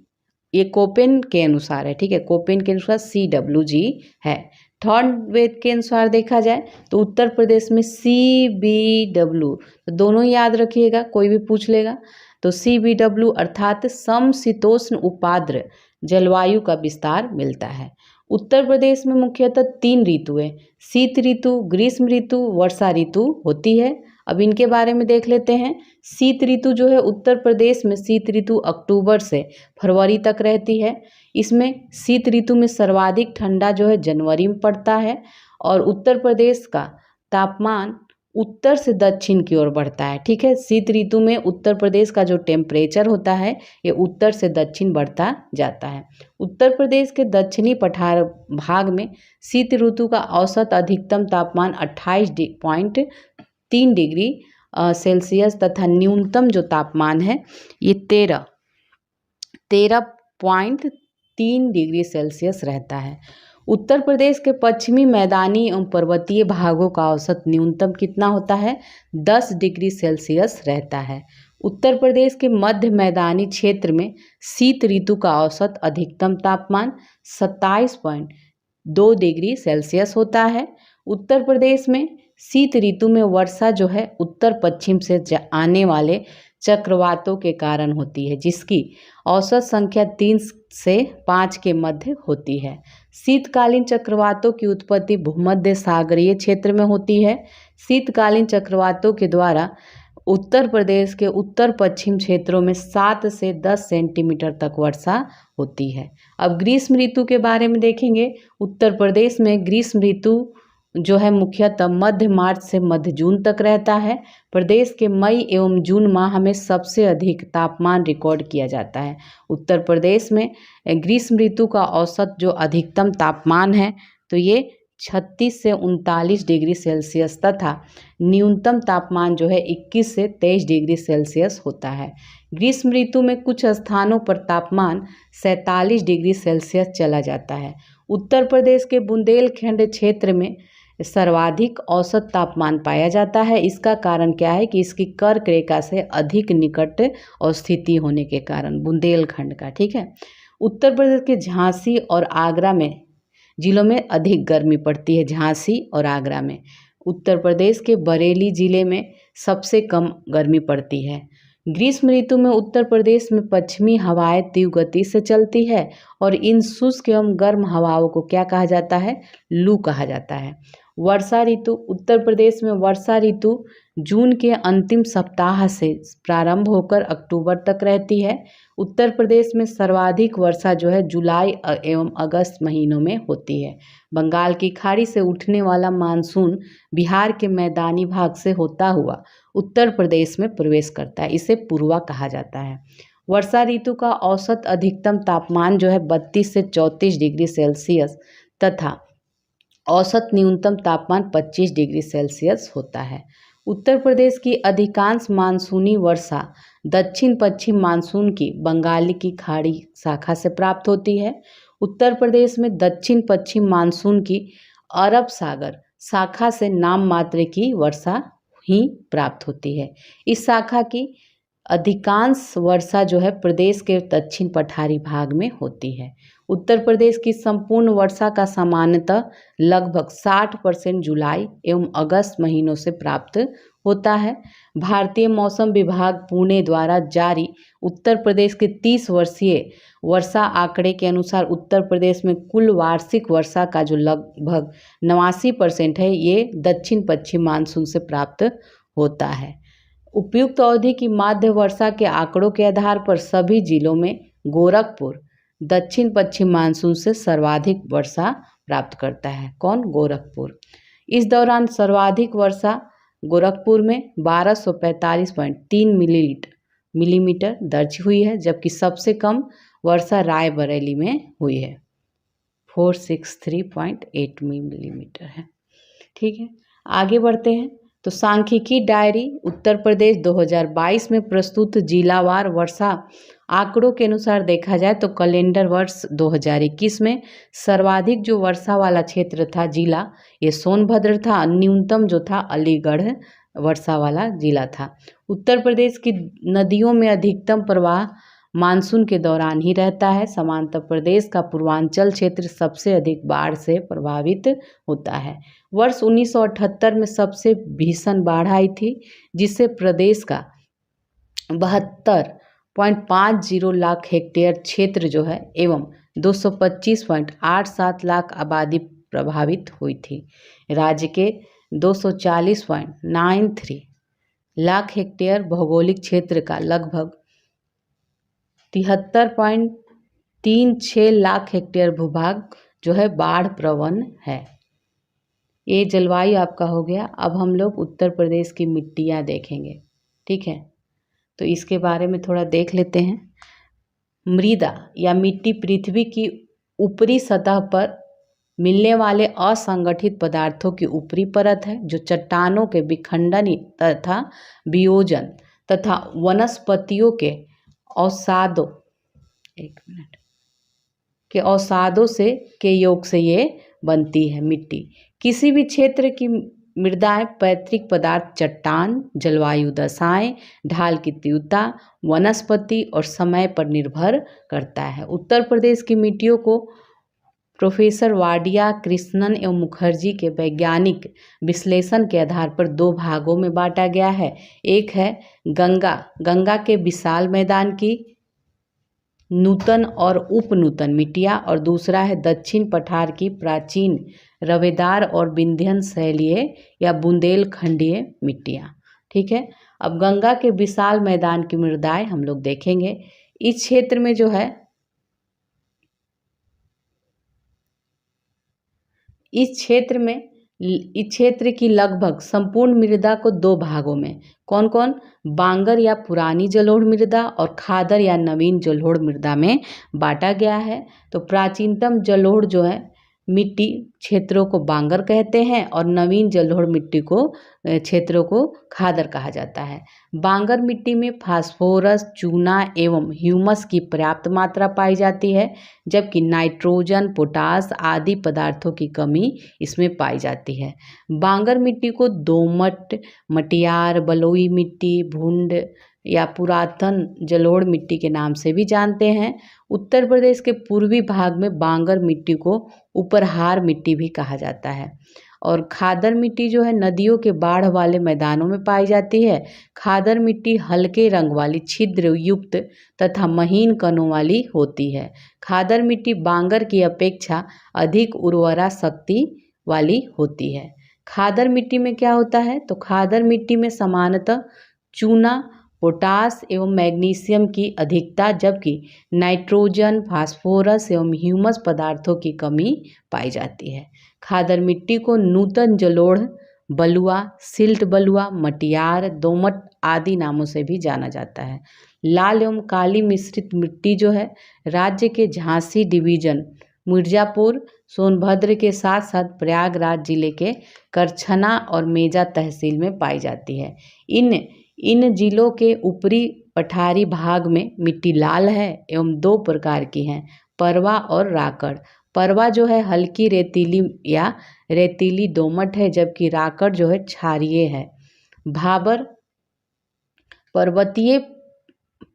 ये कोपेन के अनुसार है। ठीक है। कोपेन के अनुसार CWG है। थर्ड वेद के अनुसार देखा जाए तो उत्तर प्रदेश में CBW, तो दोनों याद रखिएगा, कोई भी पूछ लेगा तो CBW अर्थात समशीतोष्ण उपाद्र जलवायु का विस्तार मिलता है। उत्तर प्रदेश में मुख्यतः 3 ऋतुएं, शीत ऋतु, ग्रीष्म ऋतु, वर्षा ऋतु होती है। अब इनके बारे में देख लेते हैं। शीत ऋतु जो है उत्तर प्रदेश में शीत ऋतु अक्टूबर से फरवरी तक रहती है। इसमें शीत ऋतु में सर्वाधिक ठंडा जो है जनवरी में पड़ता है और उत्तर प्रदेश का तापमान उत्तर से दक्षिण की ओर बढ़ता है। ठीक है। शीत ऋतु में उत्तर प्रदेश का जो टेम्परेचर होता है ये उत्तर से दक्षिण बढ़ता जाता है। उत्तर प्रदेश के दक्षिणी पठार भाग में शीत ऋतु का औसत अधिकतम तापमान 28.3 डिग्री सेल्सियस तथा न्यूनतम जो तापमान है ये 13.3 डिग्री सेल्सियस रहता है। उत्तर प्रदेश के पश्चिमी मैदानी एवं पर्वतीय भागों का औसत न्यूनतम कितना होता है? 10 डिग्री सेल्सियस रहता है। उत्तर प्रदेश के मध्य मैदानी क्षेत्र में शीत ऋतु का औसत अधिकतम तापमान 27.2 डिग्री सेल्सियस होता है। उत्तर प्रदेश में शीत ऋतु में वर्षा जो है उत्तर पश्चिम से आने वाले चक्रवातों के कारण होती है, जिसकी औसत संख्या 3 से 5 के मध्य होती है। शीतकालीन चक्रवातों की उत्पत्ति भूमध्य सागरीय क्षेत्र में होती है। शीतकालीन चक्रवातों के द्वारा उत्तर प्रदेश के उत्तर पश्चिम क्षेत्रों में 7 से 10 सेंटीमीटर तक वर्षा होती है। अब ग्रीष्म ऋतु के बारे में देखेंगे। उत्तर प्रदेश में ग्रीष्म ऋतु जो है मुख्यतः मध्य मार्च से मध्य जून तक रहता है। प्रदेश के मई एवं जून माह में सबसे अधिक तापमान रिकॉर्ड किया जाता है। उत्तर प्रदेश में ग्रीष्म ऋतु का औसत जो अधिकतम तापमान है तो ये 36 से 39 डिग्री सेल्सियस तथा न्यूनतम तापमान जो है 21 से 23 डिग्री सेल्सियस होता है। ग्रीष्म ऋतु में कुछ स्थानों पर तापमान 47 डिग्री सेल्सियस चला जाता है। उत्तर प्रदेश के बुंदेलखंड क्षेत्र में सर्वाधिक औसत तापमान पाया जाता है। इसका कारण क्या है कि इसकी कर्क रेखा से अधिक निकट स्थिति होने के कारण बुंदेलखंड का, ठीक है। उत्तर प्रदेश के झांसी और आगरा में जिलों में अधिक गर्मी पड़ती है। झांसी और आगरा में। उत्तर प्रदेश के बरेली जिले में सबसे कम गर्मी पड़ती है। ग्रीष्म ऋतु में उत्तर प्रदेश में पश्चिमी हवाएं तीव्र गति से चलती है और इन शुष्क एवं गर्म हवाओं को क्या कहा जाता है? लू कहा जाता है। वर्षा ऋतु। उत्तर प्रदेश में वर्षा ऋतु जून के अंतिम सप्ताह से प्रारंभ होकर अक्टूबर तक रहती है। उत्तर प्रदेश में सर्वाधिक वर्षा जो है जुलाई एवं अगस्त महीनों में होती है। बंगाल की खाड़ी से उठने वाला मानसून बिहार के मैदानी भाग से होता हुआ उत्तर प्रदेश में प्रवेश करता है। इसे पूर्वा कहा जाता है। वर्षा ऋतु का औसत अधिकतम तापमान जो है 32 से 34 डिग्री सेल्सियस तथा औसत न्यूनतम तापमान 25 डिग्री सेल्सियस होता है। उत्तर प्रदेश की अधिकांश मानसूनी वर्षा दक्षिण पश्चिम मानसून की बंगाल की खाड़ी शाखा से प्राप्त होती है। उत्तर प्रदेश में दक्षिण पश्चिम मानसून की अरब सागर शाखा से नाम मात्र की वर्षा ही प्राप्त होती है। इस शाखा की अधिकांश वर्षा जो है प्रदेश के दक्षिण पठारी भाग में होती है। उत्तर प्रदेश की संपूर्ण वर्षा का सामान्यतः लगभग 60% जुलाई एवं अगस्त महीनों से प्राप्त होता है। भारतीय मौसम विभाग पुणे द्वारा जारी उत्तर प्रदेश के 30 वर्षीय वर्षा आंकड़े के अनुसार उत्तर प्रदेश में कुल वार्षिक वर्षा का जो लगभग 89% है ये दक्षिण पश्चिम मानसून से प्राप्त होता है। उपयुक्त अवधि की माध्य वर्षा के आंकड़ों के आधार पर सभी जिलों में गोरखपुर दक्षिण पश्चिम मानसून से सर्वाधिक वर्षा प्राप्त करता है। कौन? गोरखपुर। इस दौरान सर्वाधिक वर्षा गोरखपुर में 1245.3 मिलीमीटर दर्ज हुई है, जबकि सबसे कम वर्षा रायबरेली में हुई है, 463.8 मिलीमीटर है। ठीक है, आगे बढ़ते हैं। तो सांख्यिकी डायरी उत्तर प्रदेश 2022 में प्रस्तुत जिलावार वर्षा आंकड़ों के अनुसार देखा जाए तो कैलेंडर वर्ष 2021 में सर्वाधिक जो वर्षा वाला क्षेत्र था जिला ये सोनभद्र था। न्यूनतम जो था अलीगढ़ वर्षा वाला जिला था। उत्तर प्रदेश की नदियों में अधिकतम प्रवाह मानसून के दौरान ही रहता है। समांतर प्रदेश का पूर्वांचल क्षेत्र सबसे अधिक बाढ़ से प्रभावित होता है। वर्ष 1978 में सबसे भीषण बाढ़ आई थी, जिससे प्रदेश का 72.50 लाख हेक्टेयर क्षेत्र जो है एवं 225.87 लाख आबादी प्रभावित हुई थी। राज्य के 240.93 लाख हेक्टेयर भौगोलिक क्षेत्र का लगभग 73.36 लाख हेक्टेयर भूभाग जो है बाढ़ प्रवण है। ये जलवायु आपका हो गया। अब हम लोग उत्तर प्रदेश की मिट्टियाँ देखेंगे। ठीक है, तो इसके बारे में थोड़ा देख लेते हैं। मृदा या मिट्टी पृथ्वी की ऊपरी सतह पर मिलने वाले असंगठित पदार्थों की ऊपरी परत है, जो चट्टानों के विखंडन तथा वियोजन तथा वनस्पतियों के अवसादों के योग से ये बनती है। मिट्टी किसी भी क्षेत्र की मृदाएं पैतृक पदार्थ चट्टान, जलवायु दशाएं, ढाल की तीव्रता, वनस्पति और समय पर निर्भर करता है। उत्तर प्रदेश की मिट्टियों को प्रोफेसर वाडिया, कृष्णन एवं मुखर्जी के वैज्ञानिक विश्लेषण के आधार पर दो भागों में बांटा गया है। एक है गंगा के विशाल मैदान की नूतन और उपनूतन मिट्टियाँ, और दूसरा है दक्षिण पठार की प्राचीन रवेदार और विंध्यन शैलीय या बुंदेलखंडीय मिट्टियाँ। ठीक है, अब गंगा के विशाल मैदान की मृदाएं हम लोग देखेंगे। इस क्षेत्र में जो है, इस क्षेत्र की लगभग संपूर्ण मृदा को दो भागों में, कौन कौन, बांगर या पुरानी जलोढ़ मृदा और खादर या नवीन जलोढ़ मृदा में बांटा गया है। तो प्राचीनतम जलोढ़ जो है मिट्टी क्षेत्रों को बांगर कहते हैं और नवीन जलोढ़ मिट्टी को क्षेत्रों को खादर कहा जाता है। बांगर मिट्टी में फास्फोरस, चूना एवं ह्यूमस की पर्याप्त मात्रा पाई जाती है, जबकि नाइट्रोजन, पोटास आदि पदार्थों की कमी इसमें पाई जाती है। बांगर मिट्टी को दोमट, मटियार, बलुई मिट्टी, भूंड या पुरातन जलोढ़ मिट्टी के नाम से भी जानते हैं। उत्तर प्रदेश के पूर्वी भाग में बांगर मिट्टी को उपरहार मिट्टी भी कहा जाता है। और खादर मिट्टी जो है नदियों के बाढ़ वाले मैदानों में पाई जाती है। खादर मिट्टी हल्के रंग वाली, छिद्र युक्त तथा महीन कणों वाली होती है। खादर मिट्टी बांगर की अपेक्षा अधिक उर्वरा शक्ति वाली होती है। खादर मिट्टी में क्या होता है, तो खादर मिट्टी में सामान्यतः चूना, पोटास एवं मैग्नीशियम की अधिकता, जबकि नाइट्रोजन, फास्फोरस एवं ह्यूमस पदार्थों की कमी पाई जाती है। खादर मिट्टी को नूतन जलोढ़, बलुआ, सिल्ट बलुआ, मटियार, दोमट आदि नामों से भी जाना जाता है। लाल एवं काली मिश्रित मिट्टी जो है राज्य के झांसी डिवीजन, मिर्जापुर, सोनभद्र के साथ साथ प्रयागराज जिले के करछना और मेजा तहसील में पाई जाती है। इन जिलों के ऊपरी पठारी भाग में मिट्टी लाल है एवं दो प्रकार की हैं, परवा और राकड़। परवा जो है हल्की रेतीली या रेतीली दोमट है, जबकि राकड़ जो है क्षारीय है। भाबर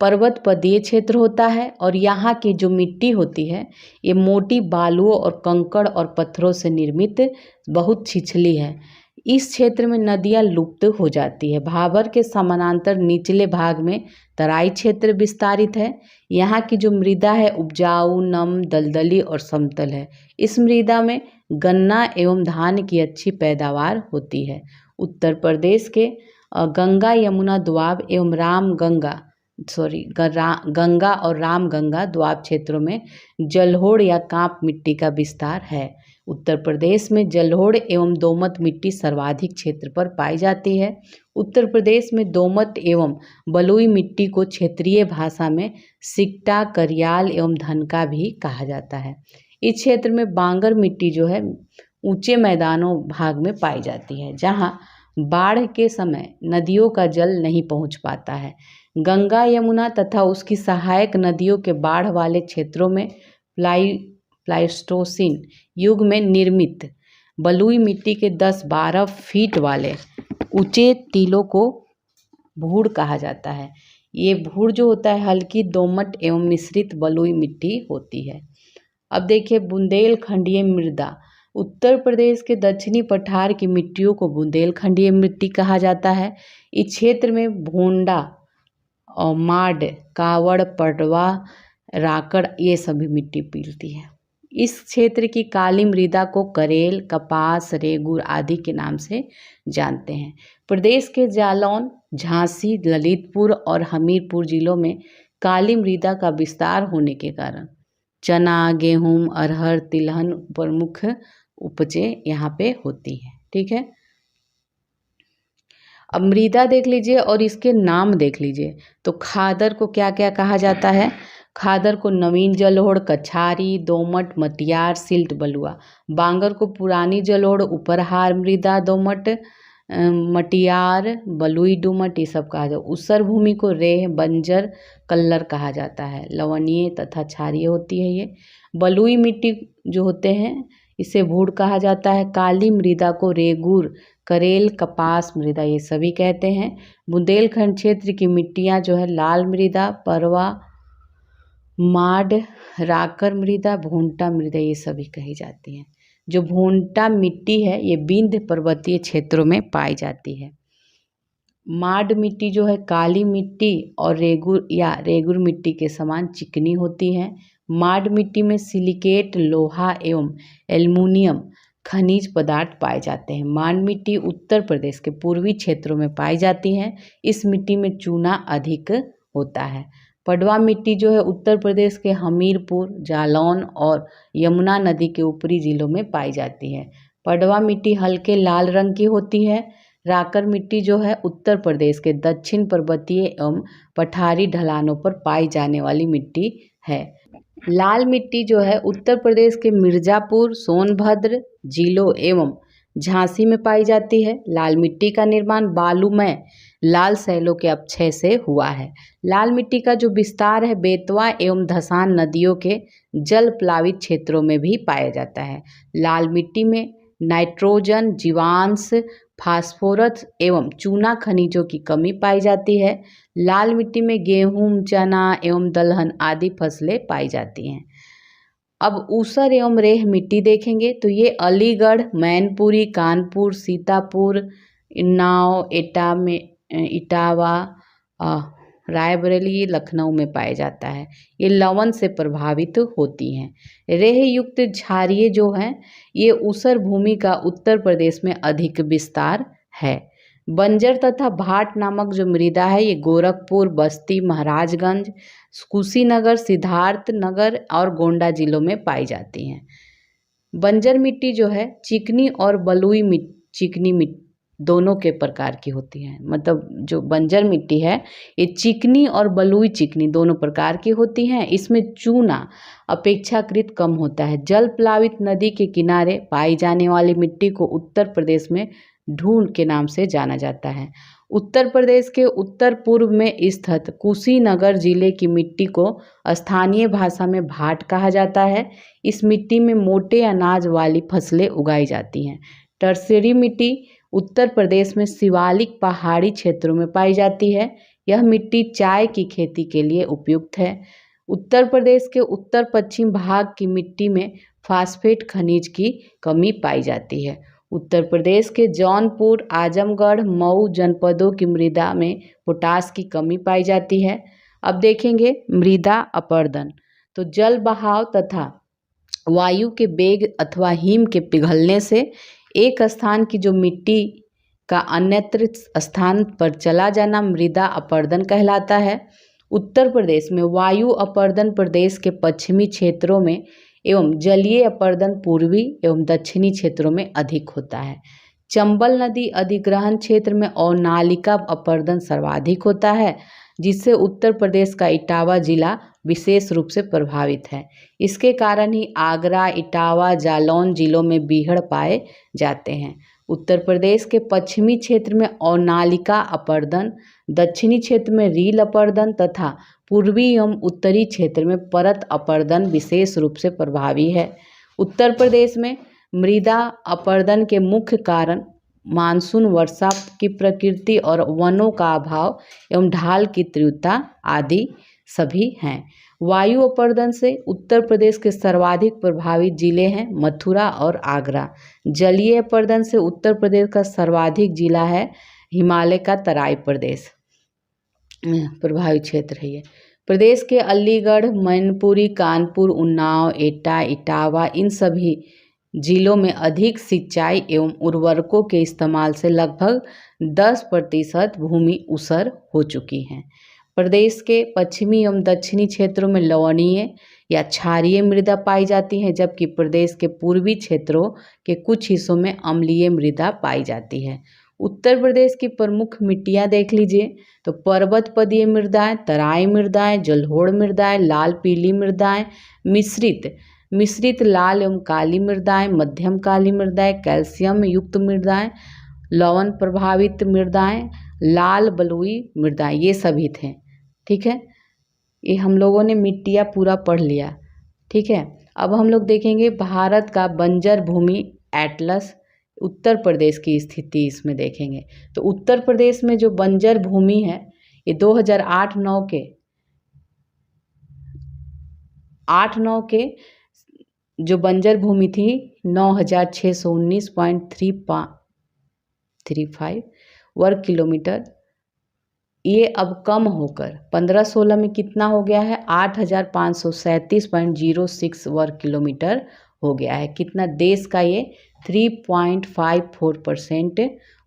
पर्वत पदीय क्षेत्र होता है और यहाँ की जो मिट्टी होती है ये मोटी बालुओं और कंकड़ और पत्थरों से निर्मित बहुत छिछली है। इस क्षेत्र में नदियाँ लुप्त हो जाती है। भाबर के समानांतर निचले भाग में तराई क्षेत्र विस्तारित है। यहाँ की जो मृदा है उपजाऊ, नम, दलदली और समतल है। इस मृदा में गन्ना एवं धान की अच्छी पैदावार होती है। उत्तर प्रदेश के गंगा यमुना दोआब एवं गंगा और रामगंगा दोआब क्षेत्रों में जलोढ़ या कांप मिट्टी का विस्तार है। उत्तर प्रदेश में जलोढ़ एवं दोमट मिट्टी सर्वाधिक क्षेत्र पर पाई जाती है। उत्तर प्रदेश में दोमट एवं बलुई मिट्टी को क्षेत्रीय भाषा में सिक्टा, करियाल एवं धनका भी कहा जाता है। इस क्षेत्र में बांगर मिट्टी जो है ऊंचे मैदानों भाग में पाई जाती है, जहाँ बाढ़ के समय नदियों का जल नहीं पहुँच पाता है। गंगा, यमुना तथा उसकी सहायक नदियों के बाढ़ वाले क्षेत्रों में प्लाइस्टोसिन युग में निर्मित बलुई मिट्टी के 10-12 फीट वाले ऊंचे टीलों को भूड़ कहा जाता है। ये भूड़ जो होता है हल्की दोमट एवं मिश्रित बलुई मिट्टी होती है। अब देखिए बुंदेलखंडीय मृदा। उत्तर प्रदेश के दक्षिणी पठार की मिट्टियों को बुंदेलखंडीय मिट्टी कहा जाता है। इस क्षेत्र में भोंडा और माड, कावड़, पटवा, राकड़ ये सभी मिट्टी मिलती है। इस क्षेत्र की काली मृदा को करेल, कपास, रेगुर आदि के नाम से जानते हैं। प्रदेश के जालौन, झांसी, ललितपुर और हमीरपुर जिलों में काली मृदा का विस्तार होने के कारण चना, गेहूं, अरहर, तिलहन प्रमुख उपजें यहाँ पे होती हैं। ठीक है, अब मृदा देख लीजिए और इसके नाम देख लीजिए। तो खादर को क्या क्या कहा जाता है? खादर को नवीन जलोढ़, कछारी, दोमट, मटियार, सिल्ट बलुआ। बांगर को पुरानी जलोढ़, उपरहार मृदा, दोमट, मटियार, बलुई, दोमट ये सब कहा जाता है। ऊसर भूमि को रेह, बंजर, कल्लर कहा जाता है। लवणीय तथा क्षारीय होती है ये। बलुई मिट्टी जो होते हैं इसे भूड़ कहा जाता है। काली मृदा को रेगूर करेल कपास मृदा ये सभी कहते हैं। बुंदेलखंड क्षेत्र की मिट्टियाँ जो है लाल मृदा, परवा, माड, राकर मृदा, भोंटा मृदा ये सभी कही जाती हैं। जो भोंटा मिट्टी है ये विंध्य पर्वतीय क्षेत्रों में पाई जाती है। माड मिट्टी जो है काली मिट्टी और रेगुर मिट्टी के समान चिकनी होती है। माड मिट्टी में सिलिकेट, लोहा एवं एल्युमिनियम खनिज पदार्थ पाए जाते हैं। माड मिट्टी उत्तर प्रदेश के पूर्वी क्षेत्रों में पाई जाती है। इस मिट्टी में चूना अधिक होता है। पडवा मिट्टी जो है उत्तर प्रदेश के हमीरपुर, जालौन और यमुना नदी के ऊपरी जिलों में पाई जाती है। पडवा मिट्टी हल्के लाल रंग की होती है। राकर मिट्टी जो है उत्तर प्रदेश के दक्षिण पर्वतीय एवं पठारी ढलानों पर पाई जाने वाली मिट्टी है। लाल मिट्टी जो है उत्तर प्रदेश के मिर्ज़ापुर, सोनभद्र जिलों एवं झांसी में पाई जाती है। लाल मिट्टी का निर्माण बालूमय लाल शैलों के अपक्षय से हुआ है। लाल मिट्टी का जो विस्तार है बेतवा एवं धसान नदियों के जल प्लावित क्षेत्रों में भी पाया जाता है। लाल मिट्टी में नाइट्रोजन, जीवांश, फास्फोरस एवं चूना खनिजों की कमी पाई जाती है। लाल मिट्टी में गेहूं, चना एवं दलहन आदि फसलें पाई जाती हैं। अब ऊसर एवं रेह मिट्टी देखेंगे तो ये अलीगढ़, मैनपुरी, कानपुर, सीतापुर, उन्नाव, इटावा, रायबरेली, लखनऊ में पाया जाता है। ये लवण से प्रभावित होती हैं। रेह युक्त क्षारीय जो हैं ये ऊसर भूमि का उत्तर प्रदेश में अधिक विस्तार है। बंजर तथा भाट नामक जो मृदा है ये गोरखपुर, बस्ती, महाराजगंज, कुशीनगर, सिद्धार्थनगर और गोंडा जिलों में पाई जाती हैं। बंजर मिट्टी जो है चिकनी और बलुई चिकनी मिट्टी दोनों के प्रकार की होती है। मतलब जो बंजर मिट्टी है ये चिकनी और बलुई चिकनी दोनों प्रकार की होती हैं। इसमें चूना अपेक्षाकृत कम होता है। जल प्लावित नदी के किनारे पाई जाने वाली मिट्टी को उत्तर प्रदेश में ढूंढ के नाम से जाना जाता है। उत्तर प्रदेश के उत्तर पूर्व में स्थित कुशीनगर जिले की मिट्टी को स्थानीय भाषा में भाट कहा जाता है। इस मिट्टी में मोटे अनाज वाली फसलें उगाई जाती हैं। टर्शरी मिट्टी उत्तर प्रदेश में शिवालिक पहाड़ी क्षेत्रों में पाई जाती है। यह मिट्टी चाय की खेती के लिए उपयुक्त है। उत्तर प्रदेश के उत्तर पश्चिम भाग की मिट्टी में फास्फेट खनिज की कमी पाई जाती है। उत्तर प्रदेश के जौनपुर, आजमगढ़, मऊ जनपदों की मृदा में पोटास की कमी पाई जाती है। अब देखेंगे मृदा अपरदन। तो जल बहाव तथा वायु के वेग अथवा हिम के पिघलने से एक स्थान की जो मिट्टी का अन्यत्र स्थान पर चला जाना मृदा अपरदन कहलाता है। उत्तर प्रदेश में वायु अपरदन प्रदेश के पश्चिमी क्षेत्रों में एवं जलीय अपरदन पूर्वी एवं दक्षिणी क्षेत्रों में अधिक होता है। चंबल नदी अधिग्रहण क्षेत्र में अवनालिका अपरदन सर्वाधिक होता है, जिससे उत्तर प्रदेश का इटावा जिला विशेष रूप से प्रभावित है। इसके कारण ही आगरा, इटावा, जालौन जिलों में बीहड़ पाए जाते हैं। उत्तर प्रदेश के पश्चिमी क्षेत्र में अवनालिका अपरदन, दक्षिणी क्षेत्र में रील अपरदन तथा पूर्वी एवं उत्तरी क्षेत्र में परत अपरदन विशेष रूप से प्रभावी है। उत्तर प्रदेश में मृदा अपरदन के मुख्य कारण मानसून वर्षा की प्रकृति और वनों का अभाव एवं ढाल की तीव्रता आदि सभी हैं। वायु अपरदन से उत्तर प्रदेश के सर्वाधिक प्रभावित जिले हैं मथुरा और आगरा। जलीय अपरदन से उत्तर प्रदेश का सर्वाधिक जिला है हिमालय का तराई प्रदेश प्रभावित क्षेत्र है। ये प्रदेश के अलीगढ़, मैनपुरी, कानपुर, उन्नाव, एटा, इटावा इन सभी जिलों में अधिक सिंचाई एवं उर्वरकों के इस्तेमाल से लगभग 10% भूमि ऊसर हो चुकी है। प्रदेश के पश्चिमी एवं दक्षिणी क्षेत्रों में लवणीय या क्षारीय मृदा पाई जाती है, जबकि प्रदेश के पूर्वी क्षेत्रों के कुछ हिस्सों में अम्लीय मृदा पाई जाती है। उत्तर प्रदेश की प्रमुख मिट्टियाँ देख लीजिए तो पर्वत पदीय मृदाएं, तराई मृदाएं, जलोढ़ मृदाएं, लाल पीली मृदाएं, मिश्रित लाल एवं काली मृदाएं, मध्यम काली मृदाएं, कैल्शियम युक्त मृदाएं, लवण प्रभावित मृदाएं, लाल बलुई मृदाएं, ये सभी थे। ठीक है, ये हम लोगों ने मिट्टियाँ पूरा पढ़ लिया। ठीक है, अब हम लोग देखेंगे भारत का बंजर भूमि एटलस उत्तर प्रदेश की स्थिति इसमें देखेंगे। तो उत्तर प्रदेश में जो बंजर भूमि है ये 2008-9 के 8-9 के जो बंजर भूमि थी 9619.35 वर्ग किलोमीटर, ये अब कम होकर 15-16 में कितना हो गया है 8537.06 वर्ग किलोमीटर हो गया है। कितना देश का ये 3.54%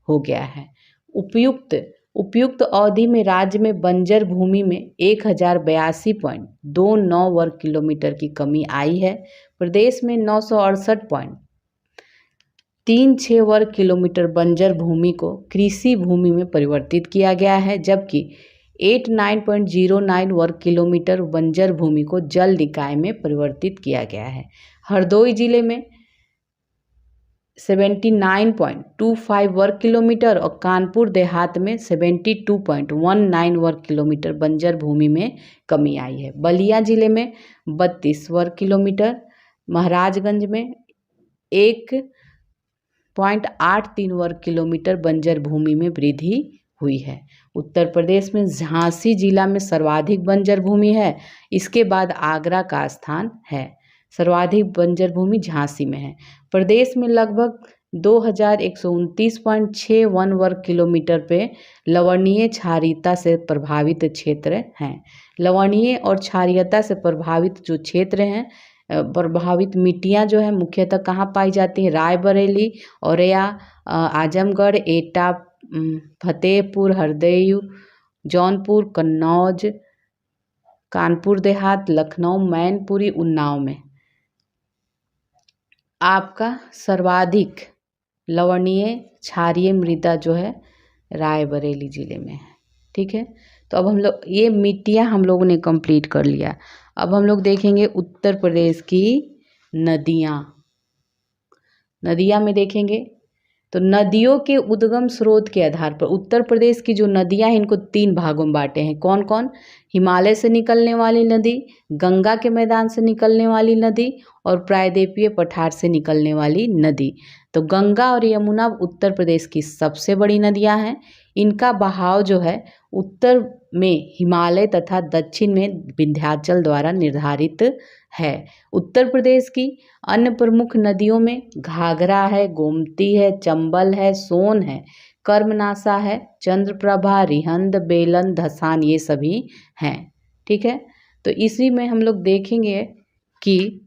हो गया है। उपयुक्त अवधि में राज्य में बंजर भूमि में 1082.29 वर्ग किलोमीटर की कमी आई है। प्रदेश में 968.36 वर्ग किलोमीटर बंजर भूमि को कृषि भूमि में परिवर्तित किया गया है, जबकि 89.09 वर्ग किलोमीटर बंजर भूमि को जल निकाय में परिवर्तित किया गया है। हरदोई जिले में 79.25 वर्ग किलोमीटर और कानपुर देहात में 72.19 वर्ग किलोमीटर बंजर भूमि में कमी आई है। बलिया जिले में 32 वर्ग किलोमीटर, महाराजगंज में 1.83 वर्ग किलोमीटर बंजर भूमि में वृद्धि हुई है। उत्तर प्रदेश में झांसी जिला में सर्वाधिक बंजर भूमि है, इसके बाद आगरा का स्थान है। सर्वाधिक बंजर भूमि झांसी में है। प्रदेश में लगभग 2129.61 वर्ग किलोमीटर पे लवणीय क्षारीयता से प्रभावित क्षेत्र हैं। लवणीय और क्षारीयता से प्रभावित जो क्षेत्र हैं, प्रभावित मिट्टियाँ जो है मुख्यतः कहाँ पाई जाती हैं? रायबरेली, औरैया, आजमगढ़, एटा, फतेहपुर, हरदोई, जौनपुर, कन्नौज, कानपुर देहात, लखनऊ, मैनपुरी, उन्नाव में आपका सर्वाधिक लवणीय क्षारीय मृदा जो है रायबरेली ज़िले में है। ठीक है, तो अब हम लोग ये मिट्टियाँ हम लोगों ने कंप्लीट कर लिया। अब हम लोग देखेंगे उत्तर प्रदेश की नदियाँ में देखेंगे तो नदियों के उद्गम स्रोत के आधार पर उत्तर प्रदेश की जो नदियाँ हैं इनको 3 भागों में बांटे हैं। कौन कौन? हिमालय से निकलने वाली नदी, गंगा के मैदान से निकलने वाली नदी और प्रायद्वीपीय पठार से निकलने वाली नदी। तो गंगा और यमुना उत्तर प्रदेश की सबसे बड़ी नदियाँ हैं। इनका बहाव जो है उत्तर में हिमालय तथा दक्षिण में विंध्याचल द्वारा निर्धारित है। उत्तर प्रदेश की अन्य प्रमुख नदियों में घाघरा है, गोमती है, चंबल है, सोन है, कर्मनासा है, चंद्रप्रभा, रिहंद, बेलन, धसान, ये सभी हैं। ठीक है, तो इसी में हम लोग देखेंगे कि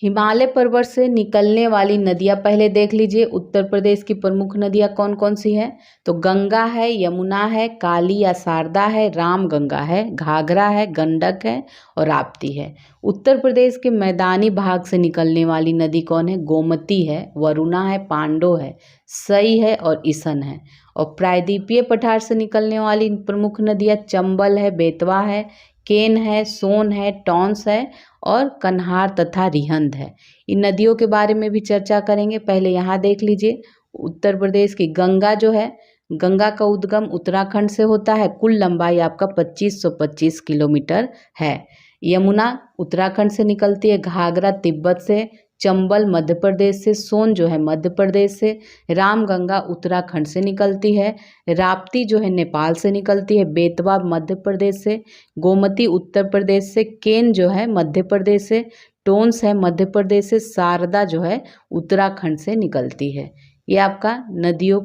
हिमालय पर्वत से निकलने वाली नदियाँ पहले देख लीजिए। उत्तर प्रदेश की प्रमुख नदियाँ कौन कौन सी हैं? तो गंगा है, यमुना है, काली या शारदा है, रामगंगा है, घाघरा है, गंडक है और राप्ती है। उत्तर प्रदेश के मैदानी भाग से निकलने वाली नदी कौन है? गोमती है, वरुणा है, पांडो है, सई है और ईसन है। और प्रायद्वीपीय पठार से निकलने वाली प्रमुख नदियाँ चंबल है, बेतवा है, केन है, सोन है, टॉन्स है और कन्हार तथा रिहंद है। इन नदियों के बारे में भी चर्चा करेंगे। पहले यहाँ देख लीजिए, उत्तर प्रदेश की गंगा जो है, गंगा का उद्गम उत्तराखंड से होता है। कुल लंबाई आपका 2525 किलोमीटर है। यमुना उत्तराखंड से निकलती है, घाघरा तिब्बत से, चंबल मध्य प्रदेश से, सोन जो है मध्य प्रदेश से, रामगंगा उत्तराखंड से निकलती है, राप्ती जो है नेपाल से निकलती है, बेतवा मध्य प्रदेश से, गोमती उत्तर प्रदेश से, केन जो है मध्य प्रदेश से, टोन्स है मध्य प्रदेश से, शारदा जो है उत्तराखंड से निकलती है। ये आपका नदियों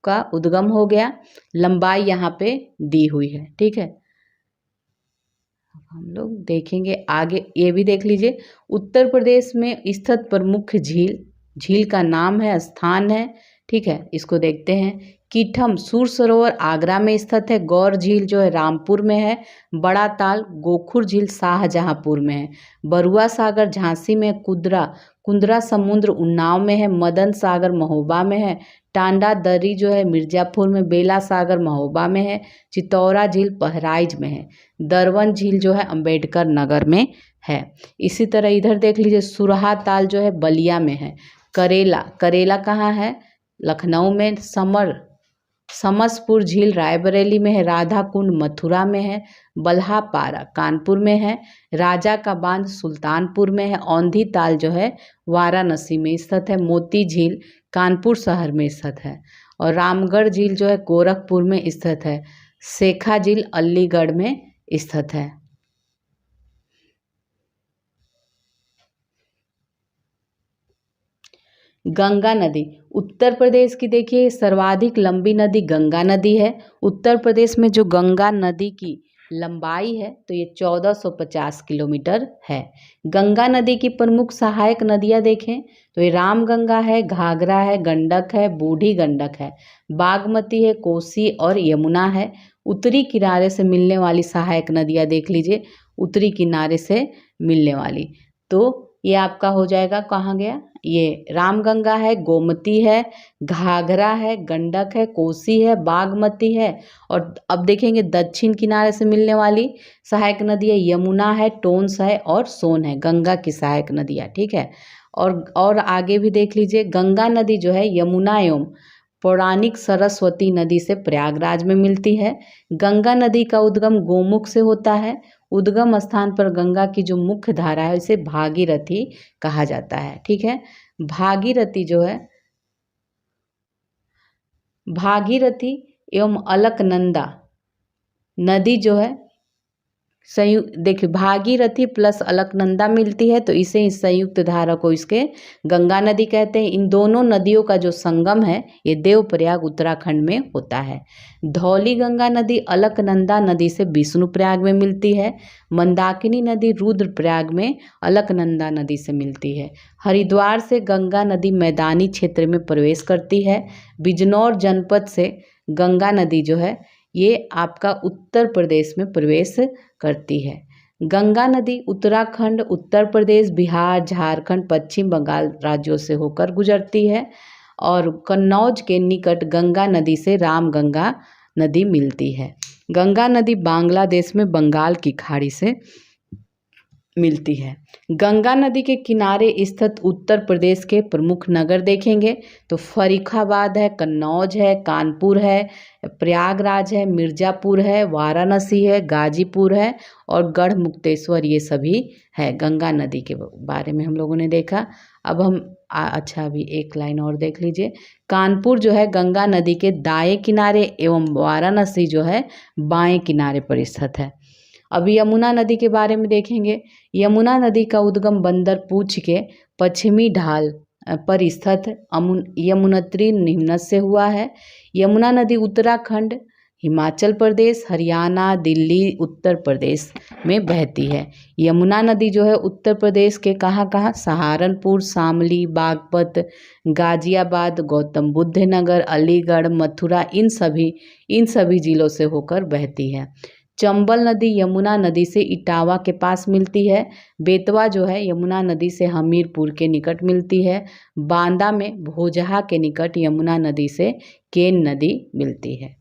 का उद्गम हो गया। लंबाई यहाँ पे दी हुई है। ठीक है, हम लोग देखेंगे आगे, ये भी देख लीजिए। उत्तर प्रदेश में स्थित प्रमुख झील का नाम है, स्थान है। ठीक है, इसको देखते हैं। कीठम सूर सरोवर आगरा में स्थित है। गौर झील जो है रामपुर में है। बड़ा ताल गोखुर झील शाहजहांपुर में है। बरुआ सागर झांसी में। कुंदरा समुद्र उन्नाव में है। मदन सागर महोबा में है। टांडा दर्री जो है मिर्जापुर में। बेला सागर महोबा में है। चितौरा झील बहराइच में है। दरवन झील जो है अंबेडकर नगर में है। इसी तरह इधर देख लीजिए, सुरहा ताल जो है बलिया में है। करेला कहाँ है? लखनऊ में। समसपुर झील रायबरेली में है, राधा कुंड मथुरा में है, बल्हापारा कानपुर में है, राजा का बांध सुल्तानपुर में है, औंधी ताल जो है वाराणसी में स्थित है, मोती झील कानपुर शहर में स्थित है, और रामगढ़ झील जो है गोरखपुर में स्थित है, शेखा झील अलीगढ़ में स्थित है। गंगा नदी उत्तर प्रदेश की देखिए सर्वाधिक लंबी नदी गंगा नदी है। उत्तर प्रदेश में जो गंगा नदी की लंबाई है तो ये 1450 किलोमीटर है। गंगा नदी की प्रमुख सहायक नदियाँ देखें तो ये रामगंगा है, घाघरा है, गंडक है, बूढ़ी गंडक है, बागमती है, कोसी और यमुना है। उत्तरी किनारे से मिलने वाली सहायक नदियाँ देख लीजिए, उत्तरी किनारे से मिलने वाली तो ये आपका हो जाएगा, कहाँ गया, ये रामगंगा है, गोमती है, घाघरा है, गंडक है, कोसी है, बागमती है। और अब देखेंगे दक्षिण किनारे से मिलने वाली सहायक नदी है, यमुना है, टोंस है और सोन है, गंगा की सहायक नदियाँ, ठीक है। और आगे भी देख लीजिए, गंगा नदी जो है यमुना एवं पौराणिक सरस्वती नदी से प्रयागराज में मिलती है। गंगा नदी का उद्गम गोमुख से होता है। उद्गम स्थान पर गंगा की जो मुख्य धारा है उसे भागीरथी कहा जाता है, ठीक है। भागीरथी जो है, भागीरथी एवं अलकनंदा नदी जो है संयुक्त, देखिए भागीरथी प्लस अलकनंदा मिलती है तो इसे इस संयुक्त धारा को इसके गंगा नदी कहते हैं। इन दोनों नदियों का जो संगम है ये देवप्रयाग उत्तराखंड में होता है। धौली गंगा नदी अलकनंदा नदी से विष्णुप्रयाग में मिलती है। मंदाकिनी नदी रुद्रप्रयाग में अलकनंदा नदी से मिलती है। हरिद्वार से गंगा नदी मैदानी क्षेत्र में प्रवेश करती है। बिजनौर जनपद से गंगा नदी जो है ये आपका उत्तर प्रदेश में प्रवेश करती है। गंगा नदी उत्तराखंड, उत्तर प्रदेश, बिहार, झारखंड, पश्चिम बंगाल राज्यों से होकर गुजरती है और कन्नौज के निकट गंगा नदी से रामगंगा नदी मिलती है। गंगा नदी बांग्लादेश में बंगाल की खाड़ी से मिलती है। गंगा नदी के किनारे स्थित उत्तर प्रदेश के प्रमुख नगर देखेंगे तो फर्रुखाबाद है, कन्नौज है, कानपुर है, प्रयागराज है, मिर्ज़ापुर है, वाराणसी है, गाजीपुर है और गढ़मुक्तेश्वर, ये सभी है। गंगा नदी के बारे में हम लोगों ने देखा। अब हम अच्छा अभी एक लाइन और देख लीजिए। कानपुर जो है गंगा नदी के दाएं किनारे एवं वाराणसी जो है बाएं किनारे पर स्थित है। अब यमुना नदी के बारे में देखेंगे। यमुना नदी का उद्गम बंदर पूंछ के पश्चिमी ढाल पर स्थित यमुनोत्री निम्न से हुआ है। यमुना नदी उत्तराखंड, हिमाचल प्रदेश, हरियाणा, दिल्ली, उत्तर प्रदेश में बहती है। यमुना नदी जो है उत्तर प्रदेश के कहाँ कहाँ, सहारनपुर, शामली, बागपत, गाजियाबाद, गौतम बुद्ध नगर, अलीगढ़, मथुरा, इन सभी जिलों से होकर बहती है। चंबल नदी यमुना नदी से इटावा के पास मिलती है। बेतवा जो है यमुना नदी से हमीरपुर के निकट मिलती है। बांदा में भोजहा के निकट यमुना नदी से केन नदी मिलती है।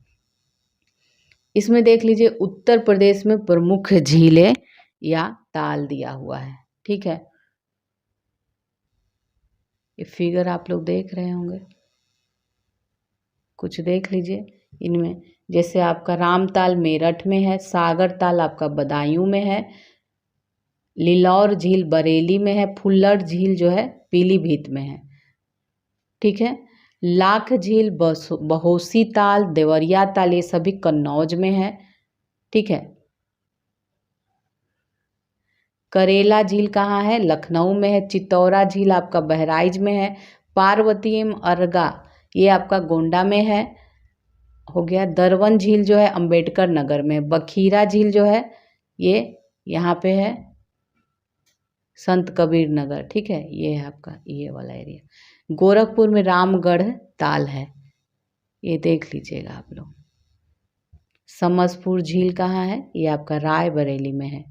इसमें देख लीजिए उत्तर प्रदेश में प्रमुख झीलें या ताल दिया हुआ है, ठीक है। ये फिगर आप लोग देख रहे होंगे, कुछ देख लीजिए इनमें। जैसे आपका रामताल मेरठ में है, सागर ताल आपका बदायूं में है, लिलौर झील बरेली में है, फुल्लर झील जो है पीलीभीत में है, ठीक है। लाख झील, बहोसी ताल, देवरिया ताल, ये सभी कन्नौज में है, ठीक है। करेला झील कहाँ है, लखनऊ में है। चितौरा झील आपका बहराइच में है। पार्वती एवं अर्गा ये आपका गोंडा में है, हो गया। दरवन झील जो है अंबेडकर नगर में। बखीरा झील जो है ये यहाँ पे है संत कबीर नगर, ठीक है, ये है आपका ये वाला एरिया। गोरखपुर में रामगढ़ ताल है, ये देख लीजिएगा आप लोग। समसपुर झील कहाँ है, ये आपका रायबरेली में है।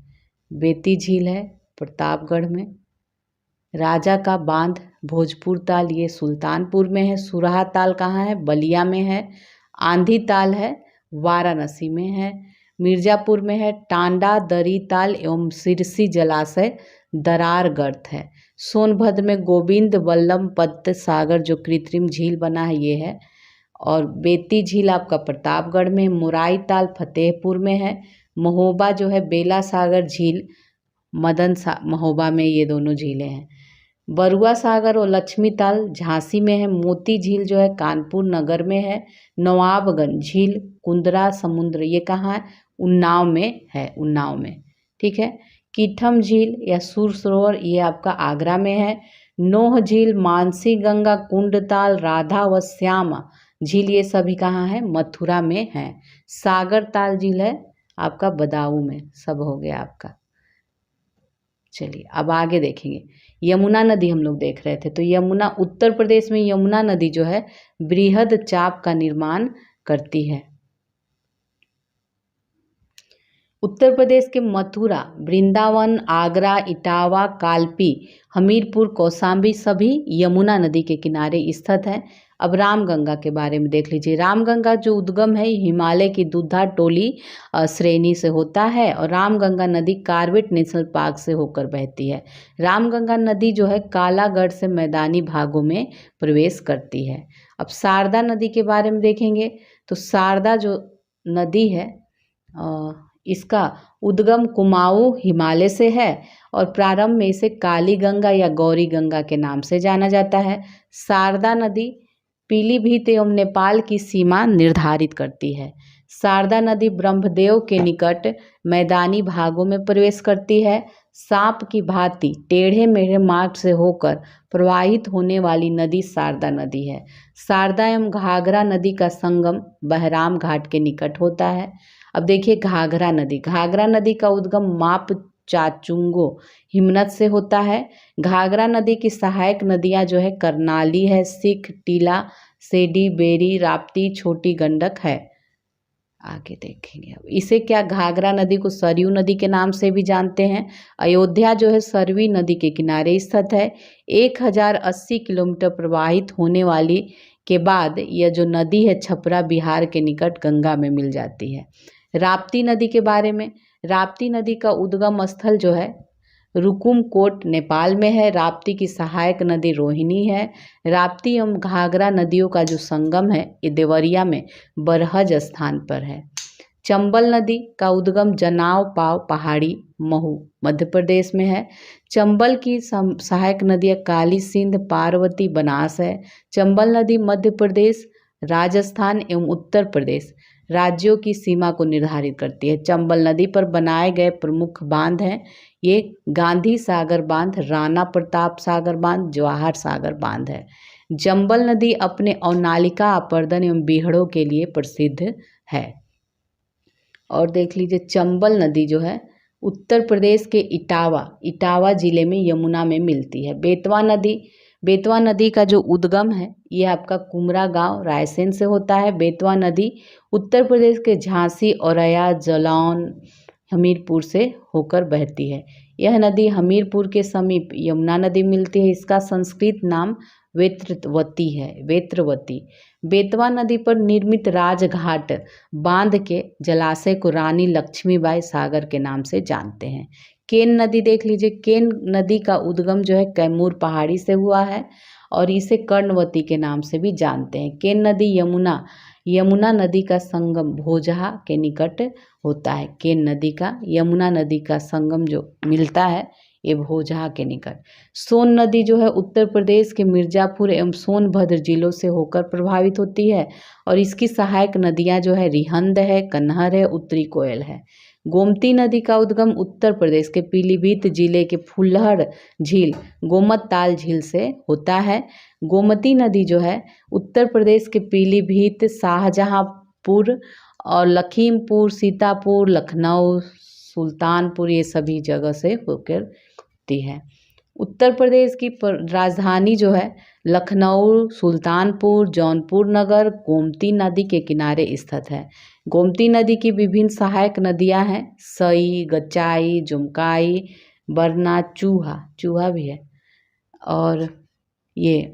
बेती झील है प्रतापगढ़ में। राजा का बांध भोजपुर ताल ये सुल्तानपुर में है। सुराहा ताल कहाँ है, बलिया में है। आंधी ताल है वाराणसी में है। मिर्ज़ापुर में है। टांडा दरी ताल एवं सिरसी जलाशय दरार गर्त है। सोनभद्र में गोविंद वल्लभ पंत सागर जो कृत्रिम झील बना है ये है। और बेती झील आपका प्रतापगढ़ में, मुराई ताल फतेहपुर में है, महोबा जो है बेला सागर झील महोबा में, ये दोनों झीलें हैं। बरुआ सागर और लक्ष्मी ताल झांसी में है, मोती झील जो है कानपुर नगर में है, नवाबगंज झील कुंदरा समुद्र ये कहाँ है, उन्नाव में है, उन्नाव में, ठीक है। कीठम झील या सुर सरोवर ये आपका आगरा में है। नोह झील, मानसी गंगा, कुंडताल, राधा व श्यामा झील ये सभी कहाँ है, मथुरा में है। सागर ताल झील है आपका बदायूं में। सब हो गया आपका। चलिए अब आगे देखेंगे। यमुना नदी हम लोग देख रहे थे, तो यमुना उत्तर प्रदेश में यमुना नदी जो है बृहद चाप का निर्माण करती है। उत्तर प्रदेश के मथुरा, वृंदावन, आगरा, इटावा, कालपी, हमीरपुर, कौशाम्बी सभी यमुना नदी के किनारे स्थित हैं। अब रामगंगा के बारे में देख लीजिए। रामगंगा जो उद्गम है हिमालय की दुधा टोली श्रेणी से होता है और रामगंगा नदी कार्बेट नेशनल पार्क से होकर बहती है। रामगंगा नदी जो है कालागढ़ से मैदानी भागों में प्रवेश करती है। अब शारदा नदी के बारे में देखेंगे तो शारदा जो नदी है इसका उद्गम कुमाऊं हिमालय से है और प्रारंभ में इसे काली गंगा या गौरी गंगा के नाम से जाना जाता है। शारदा नदी पीलीभीत एवं नेपाल की सीमा निर्धारित करती है। शारदा नदी ब्रह्मदेव के निकट मैदानी भागों में प्रवेश करती है। सांप की भांति टेढ़े मेढ़े मार्ग से होकर प्रवाहित होने वाली नदी शारदा नदी है। शारदा एवं घाघरा नदी का संगम बहराम घाट के निकट होता है। अब देखिए घाघरा नदी का उद्गम माप चाचुंगो हिमनद से होता है। घाघरा नदी की सहायक नदियां जो है करनाली है, सिख, टीला, सेडी, बेरी, राप्ती, छोटी गंडक है। आगे देखेंगे अब इसे क्या घाघरा नदी को सरयू नदी के नाम से भी जानते हैं। अयोध्या जो है सरवी नदी के किनारे स्थित है। 1080 किलोमीटर प्रवाहित होने वाली के बाद यह जो नदी है छपरा बिहार के निकट गंगा में मिल जाती है। राप्ती नदी के बारे में, राप्ती नदी का उद्गम स्थल जो है रुकुमकोट नेपाल में है। राप्ती की सहायक नदी रोहिणी है। राप्ती एवं घाघरा नदियों का जो संगम है ये देवरिया में बरहज स्थान पर है। चंबल नदी का उद्गम जनाव पाव पहाड़ी महू मध्य प्रदेश में है। चंबल की सहायक नदियाँ काली सिंध, पार्वती, बनास है। चंबल नदी मध्य प्रदेश, राजस्थान एवं उत्तर प्रदेश राज्यों की सीमा को निर्धारित करती है। चंबल नदी पर बनाए गए प्रमुख बांध हैं ये गांधी सागर बांध, राणा प्रताप सागर बांध, जवाहर सागर बांध है। चंबल नदी अपने अवनालिका अपर्दन एवं बीहड़ों के लिए प्रसिद्ध है। और देख लीजिए चंबल नदी जो है उत्तर प्रदेश के इटावा जिले में यमुना में मिलती है। बेतवा नदी का जो उद्गम है ये आपका कुमरा गांव रायसेन से होता है। बेतवा नदी उत्तर प्रदेश के झांसी, औरैया, जालौन, हमीरपुर से होकर बहती है। यह नदी हमीरपुर के समीप यमुना नदी मिलती है। इसका संस्कृत नाम वेत्रवती है। बेतवा नदी पर निर्मित राजघाट बांध के जलाशय को रानी लक्ष्मीबाई सागर के नाम से जानते हैं। केन नदी देख लीजिए। केन नदी का उद्गम जो है कैमूर पहाड़ी से हुआ है और इसे कर्णवती के नाम से भी जानते हैं। केन नदी यमुना नदी का संगम भोजहा के निकट होता है। केन नदी का यमुना नदी का संगम जो मिलता है ये भोजहा के निकट। सोन नदी जो है उत्तर प्रदेश के मिर्जापुर एवं सोनभद्र जिलों से होकर प्रभावित होती है और इसकी सहायक नदियां जो है रिहंद है, कन्हर है, उत्तरी कोयल है। गोमती नदी का उद्गम उत्तर प्रदेश के पीलीभीत जिले के फुल्लहर झील गोमत ताल झील से होता है। गोमती नदी जो है उत्तर प्रदेश के पीलीभीत, शाहजहांपुर और लखीमपुर, सीतापुर, लखनऊ, सुल्तानपुर ये सभी जगह से होकर होती है। उत्तर प्रदेश की राजधानी जो है लखनऊ, सुल्तानपुर, जौनपुर नगर गोमती नदी के किनारे स्थित है। गोमती नदी की विभिन्न सहायक नदियां हैं सई, गचाई, जुमकाई, बरना, चूहा भी है और ये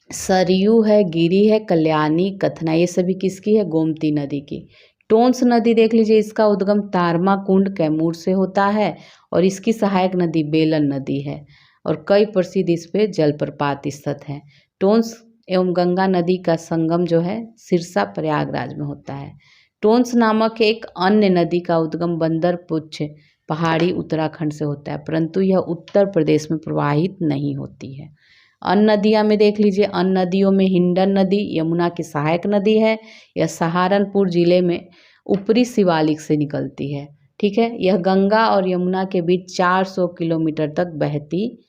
सरयू है, गिरी है, कल्याणी, कथना ये सभी किसकी है? गोमती नदी की। टोंस नदी देख लीजिए। इसका उद्गम तारमा कुंड कैमूर से होता है और इसकी सहायक नदी बेलन नदी है और कई प्रसिद्ध इस पे जलप्रपात स्थित हैं। टोंस एवं गंगा नदी का संगम जो है सिरसा प्रयागराज में होता है। टोंस नामक एक अन्य नदी का उद्गम बंदरपुच्छ पहाड़ी उत्तराखंड से होता है, परंतु यह उत्तर प्रदेश में प्रवाहित नहीं होती है। अन्य नदियाँ में देख लीजिए, अन्य नदियों में हिंडन नदी यमुना की सहायक नदी है। यह सहारनपुर जिले में ऊपरी शिवालिक से निकलती है। ठीक है, यह गंगा और यमुना के बीच 400 किलोमीटर तक बहती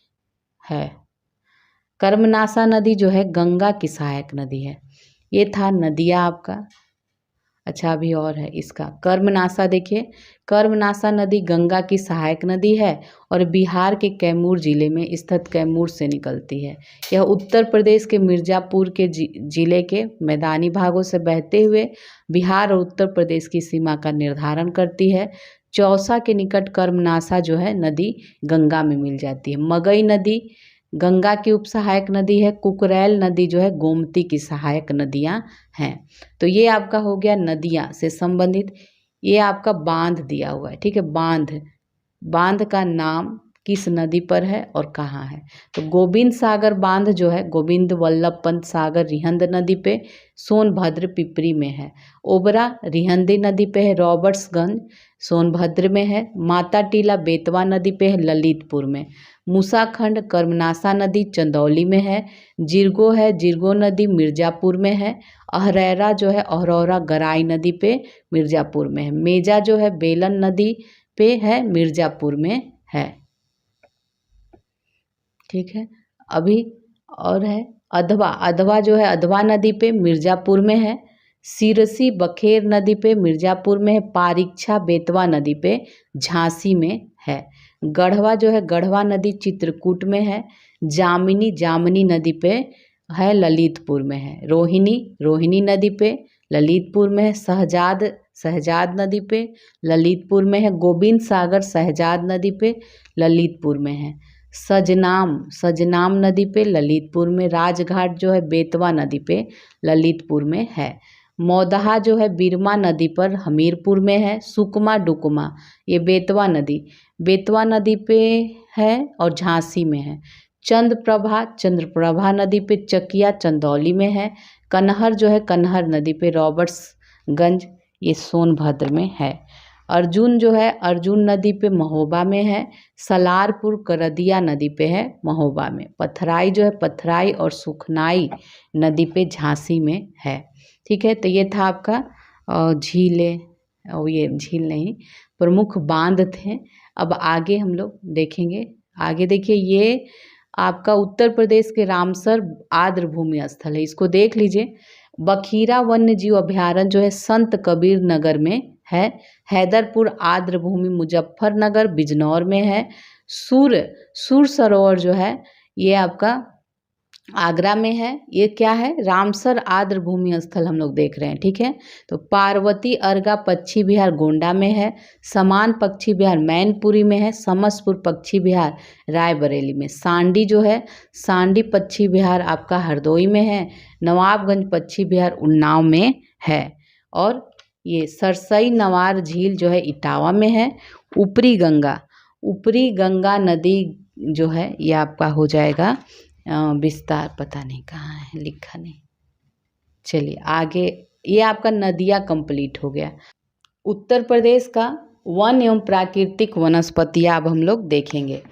है। कर्मनासा नदी जो है गंगा की सहायक नदी है। ये था नदियाँ आपका। अच्छा, अभी और है इसका कर्मनासा। देखिए, कर्मनासा नदी गंगा की सहायक नदी है और बिहार के कैमूर जिले में स्थित कैमूर से निकलती है। यह उत्तर प्रदेश के मिर्ज़ापुर के जिले के मैदानी भागों से बहते हुए बिहार और उत्तर प्रदेश की सीमा का निर्धारण करती है। चौसा के निकट कर्मनासा जो है नदी गंगा में मिल जाती है। मगई नदी गंगा की उपसहायक नदी है। कुकरैल नदी जो है गोमती की सहायक नदियाँ हैं। तो ये आपका हो गया नदियाँ से संबंधित। ये आपका बांध दिया हुआ है। ठीक है, बांध का नाम किस नदी पर है और कहाँ है। तो गोविंद सागर बांध जो है गोविंद वल्लभ पंत सागर रिहंद नदी पे सोनभद्र पिपरी में है। ओबरा रिहंदी नदी पे है, रॉबर्ट्सगंज सोनभद्र में है। माता टीला बेतवा नदी पे है, ललितपुर में। मूसाखंड कर्मनासा नदी चंदौली में है। जिरगो नदी मिर्ज़ापुर में है। अहरैरा जो है अहरौरा गराई नदी पे मिर्ज़ापुर में है। मेजा जो है बेलन नदी पे है, मिर्ज़ापुर में है। ठीक है, अभी और है अधवा जो है अधवा नदी पे मिर्ज़ापुर में है। सिरसी बखेर नदी पे मिर्ज़ापुर में है। पारीक्षा बेतवा नदी पे झांसी में है। गढ़वा जो है गढ़वा नदी चित्रकूट में है। जामिनी नदी पे है, ललितपुर में है। रोहिणी नदी पे ललितपुर में है। शहजाद नदी पे ललितपुर में है। गोविंद सागर शहजाद नदी पे ललितपुर में है। सजनाम नदी पे ललितपुर में। राजघाट जो है बेतवा नदी पे ललितपुर में है। मौदहा जो है बिरमा नदी पर हमीरपुर में है। सुकमा डुकमा ये बेतवा नदी पे है और झांसी में है। चंद्रप्रभा नदी पे चकिया चंदौली में है। कनहर जो है कनहर नदी पे रॉबर्ट्सगंज ये सोनभद्र में है। अर्जुन जो है अर्जुन नदी पे महोबा में है। सलारपुर करदिया नदी पे है, महोबा में। पथराई जो है पथराई और सुखनाई नदी पे झांसी में है। ठीक है, तो ये था आपका झीलें, और ये झील नहीं, प्रमुख बांध थे। अब आगे हम लोग देखेंगे। आगे देखिए, ये आपका उत्तर प्रदेश के रामसर आर्द्र भूमि स्थल है, इसको देख लीजिए। बखीरा वन्य जीव अभयारण्य जो है संत कबीर नगर में है। हैदरपुर आर्द्र भूमि मुजफ्फरनगर बिजनौर में है। सुर सरोवर जो है ये आपका आगरा में है। ये क्या है, रामसर आर्द्र भूमि स्थल हम लोग देख रहे हैं। ठीक है, तो पार्वती अर्गा पक्षी विहार गोंडा में है। समान पक्षी विहार मैनपुरी में है। समसपुर पक्षी विहार रायबरेली में। सांडी जो है सांडी पक्षी विहार आपका हरदोई में है। नवाबगंज पक्षी विहार उन्नाव में है। और ये सरसई नवार झील जो है इटावा में है। ऊपरी गंगा नदी जो है ये आपका हो जाएगा विस्तार, पता नहीं कहाँ है, लिखा नहीं। चलिए आगे, ये आपका नदियाँ कंप्लीट हो गया। उत्तर प्रदेश का वन एवं प्राकृतिक वनस्पतियाँ अब हम लोग देखेंगे।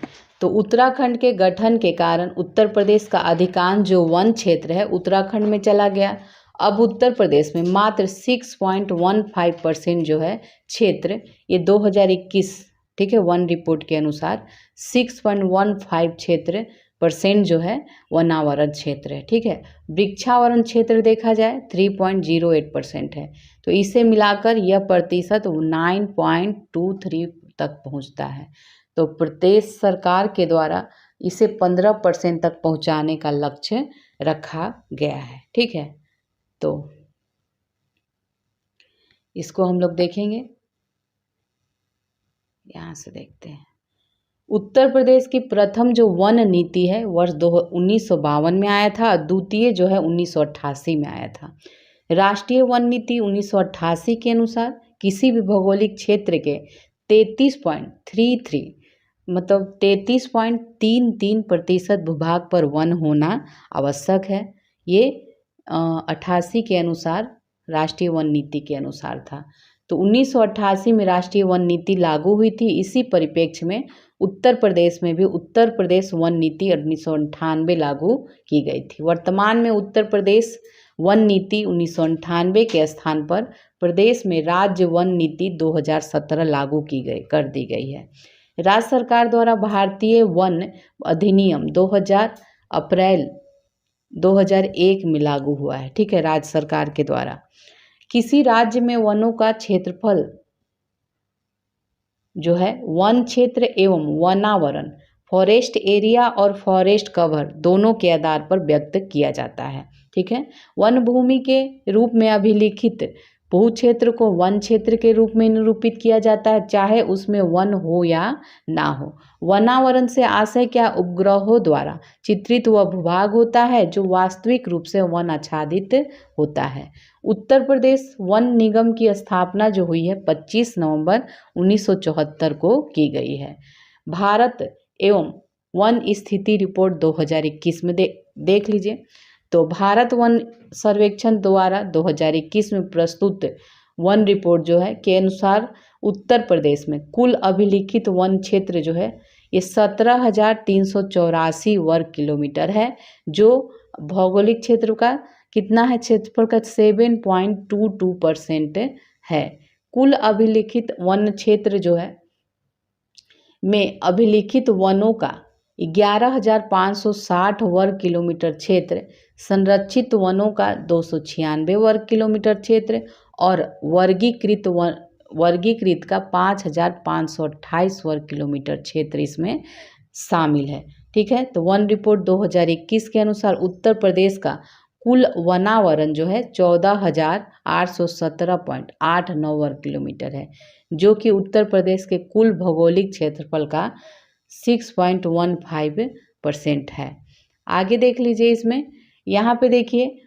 तो उत्तराखंड के गठन के कारण उत्तर प्रदेश का अधिकांश जो वन क्षेत्र है उत्तराखंड में चला गया। अब उत्तर प्रदेश में मात्र 6.15% जो है क्षेत्र, ये 2021 ठीक है वन रिपोर्ट के अनुसार 6.15% जो है वनावरण क्षेत्र है। ठीक है, वृक्षावरण क्षेत्र देखा जाए 3.08% है। तो इसे मिलाकर यह प्रतिशत 9.23 तक पहुंचता है। तो प्रदेश सरकार के द्वारा इसे 15% तक पहुंचाने का लक्ष्य रखा गया है। ठीक है, तो इसको हम लोग देखेंगे, यहाँ से देखते हैं। उत्तर प्रदेश की प्रथम जो वन नीति है वर्ष 1952 में आया था। द्वितीय जो है 1988 में आया था। राष्ट्रीय वन नीति 1988 के अनुसार किसी भी भौगोलिक क्षेत्र के 33.33 मतलब 33.33% भूभाग पर वन होना आवश्यक है। ये 88 के अनुसार राष्ट्रीय वन नीति के अनुसार था। तो 1988 में राष्ट्रीय वन नीति लागू हुई थी। इसी परिप्रेक्ष्य में उत्तर प्रदेश में भी उत्तर प्रदेश वन नीति 1998 लागू की गई थी। वर्तमान में उत्तर प्रदेश वन नीति 1998 के स्थान पर प्रदेश में राज्य वन नीति 2017 लागू कर दी गई है। राज्य सरकार द्वारा भारतीय वन अधिनियम 2000 अप्रैल 2001 में लागू हुआ है। ठीक है, राज्य सरकार के द्वारा। किसी राज्य में वनों का क्षेत्रफल जो है वन क्षेत्र एवं वनावरण, फॉरेस्ट एरिया और फॉरेस्ट कवर दोनों के आधार पर व्यक्त किया जाता है। ठीक है, वन भूमि के रूप में अभिलिखित भू क्षेत्र को वन क्षेत्र के रूप में निरूपित किया जाता है, चाहे उसमें वन हो या ना हो। वनावरण से आशय क्या उपग्रहों द्वारा चित्रित वह भूभाग होता है जो वास्तविक रूप से वन आच्छादित होता है। उत्तर प्रदेश वन निगम की स्थापना जो हुई है 25 नवंबर 1974 को की गई है। भारत एवं वन स्थिति रिपोर्ट 2021 में देख लीजिए। तो भारत वन सर्वेक्षण द्वारा 2021 में प्रस्तुत वन रिपोर्ट जो है के अनुसार उत्तर प्रदेश में कुल अभिलिखित वन क्षेत्र जो है ये 17,384 वर्ग किलोमीटर है, जो भौगोलिक क्षेत्र का कितना है, क्षेत्रफल का 7.22% है। कुल अभिलिखित वन क्षेत्र जो है में अभिलिखित वनों का 11,560 वर्ग किलोमीटर क्षेत्र, संरक्षित वनों का 296 वर्ग किलोमीटर क्षेत्र और वर्गीकृत का 5,528 वर्ग किलोमीटर क्षेत्र इसमें शामिल है। ठीक है, तो वन रिपोर्ट 2021 के अनुसार उत्तर प्रदेश का कुल वनावरण जो है 14,817.89 वर्ग किलोमीटर है, जो कि उत्तर प्रदेश के कुल भौगोलिक क्षेत्रफल का 6.15% है। आगे देख लीजिए, इसमें यहाँ पे देखिए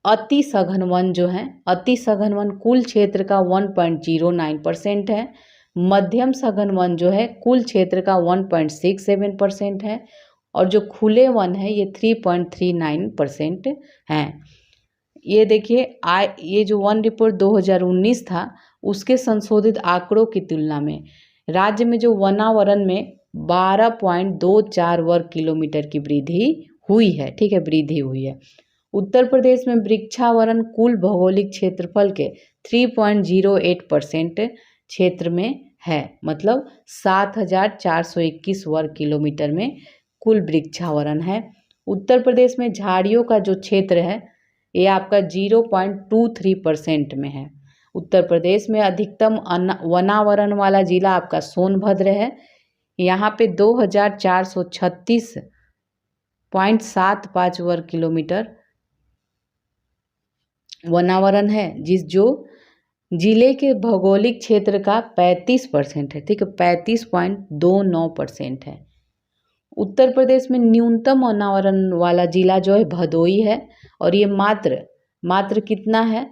अति सघन वन जो है, अति सघन वन कुल क्षेत्र का 1.09% है। मध्यम सघन वन जो है कुल क्षेत्र का 1.67% है और जो खुले वन है ये 3.39% हैं। ये देखिए ये जो वन रिपोर्ट 2019 था उसके संशोधित आंकड़ों की तुलना में राज्य में जो वनावरण में 12.24 वर्ग किलोमीटर की वृद्धि हुई है। ठीक है, वृद्धि हुई है। उत्तर प्रदेश में वृक्षावरण कुल भौगोलिक क्षेत्रफल के 3.08% क्षेत्र में है, मतलब 7,421 वर्ग किलोमीटर में कुल वृक्षावरण है। उत्तर प्रदेश में झाड़ियों का जो क्षेत्र है ये आपका 0.23% में है। उत्तर प्रदेश में अधिकतम वनावरण वाला जिला आपका सोनभद्र है। यहाँ पे 2,436.75 वर्ग किलोमीटर वनावरण है, जो जिले के भौगोलिक क्षेत्र का 35% है। ठीक है, 35.29% है। उत्तर प्रदेश में न्यूनतम वनावरण वाला जिला जो है भदोई है और ये मात्र कितना है,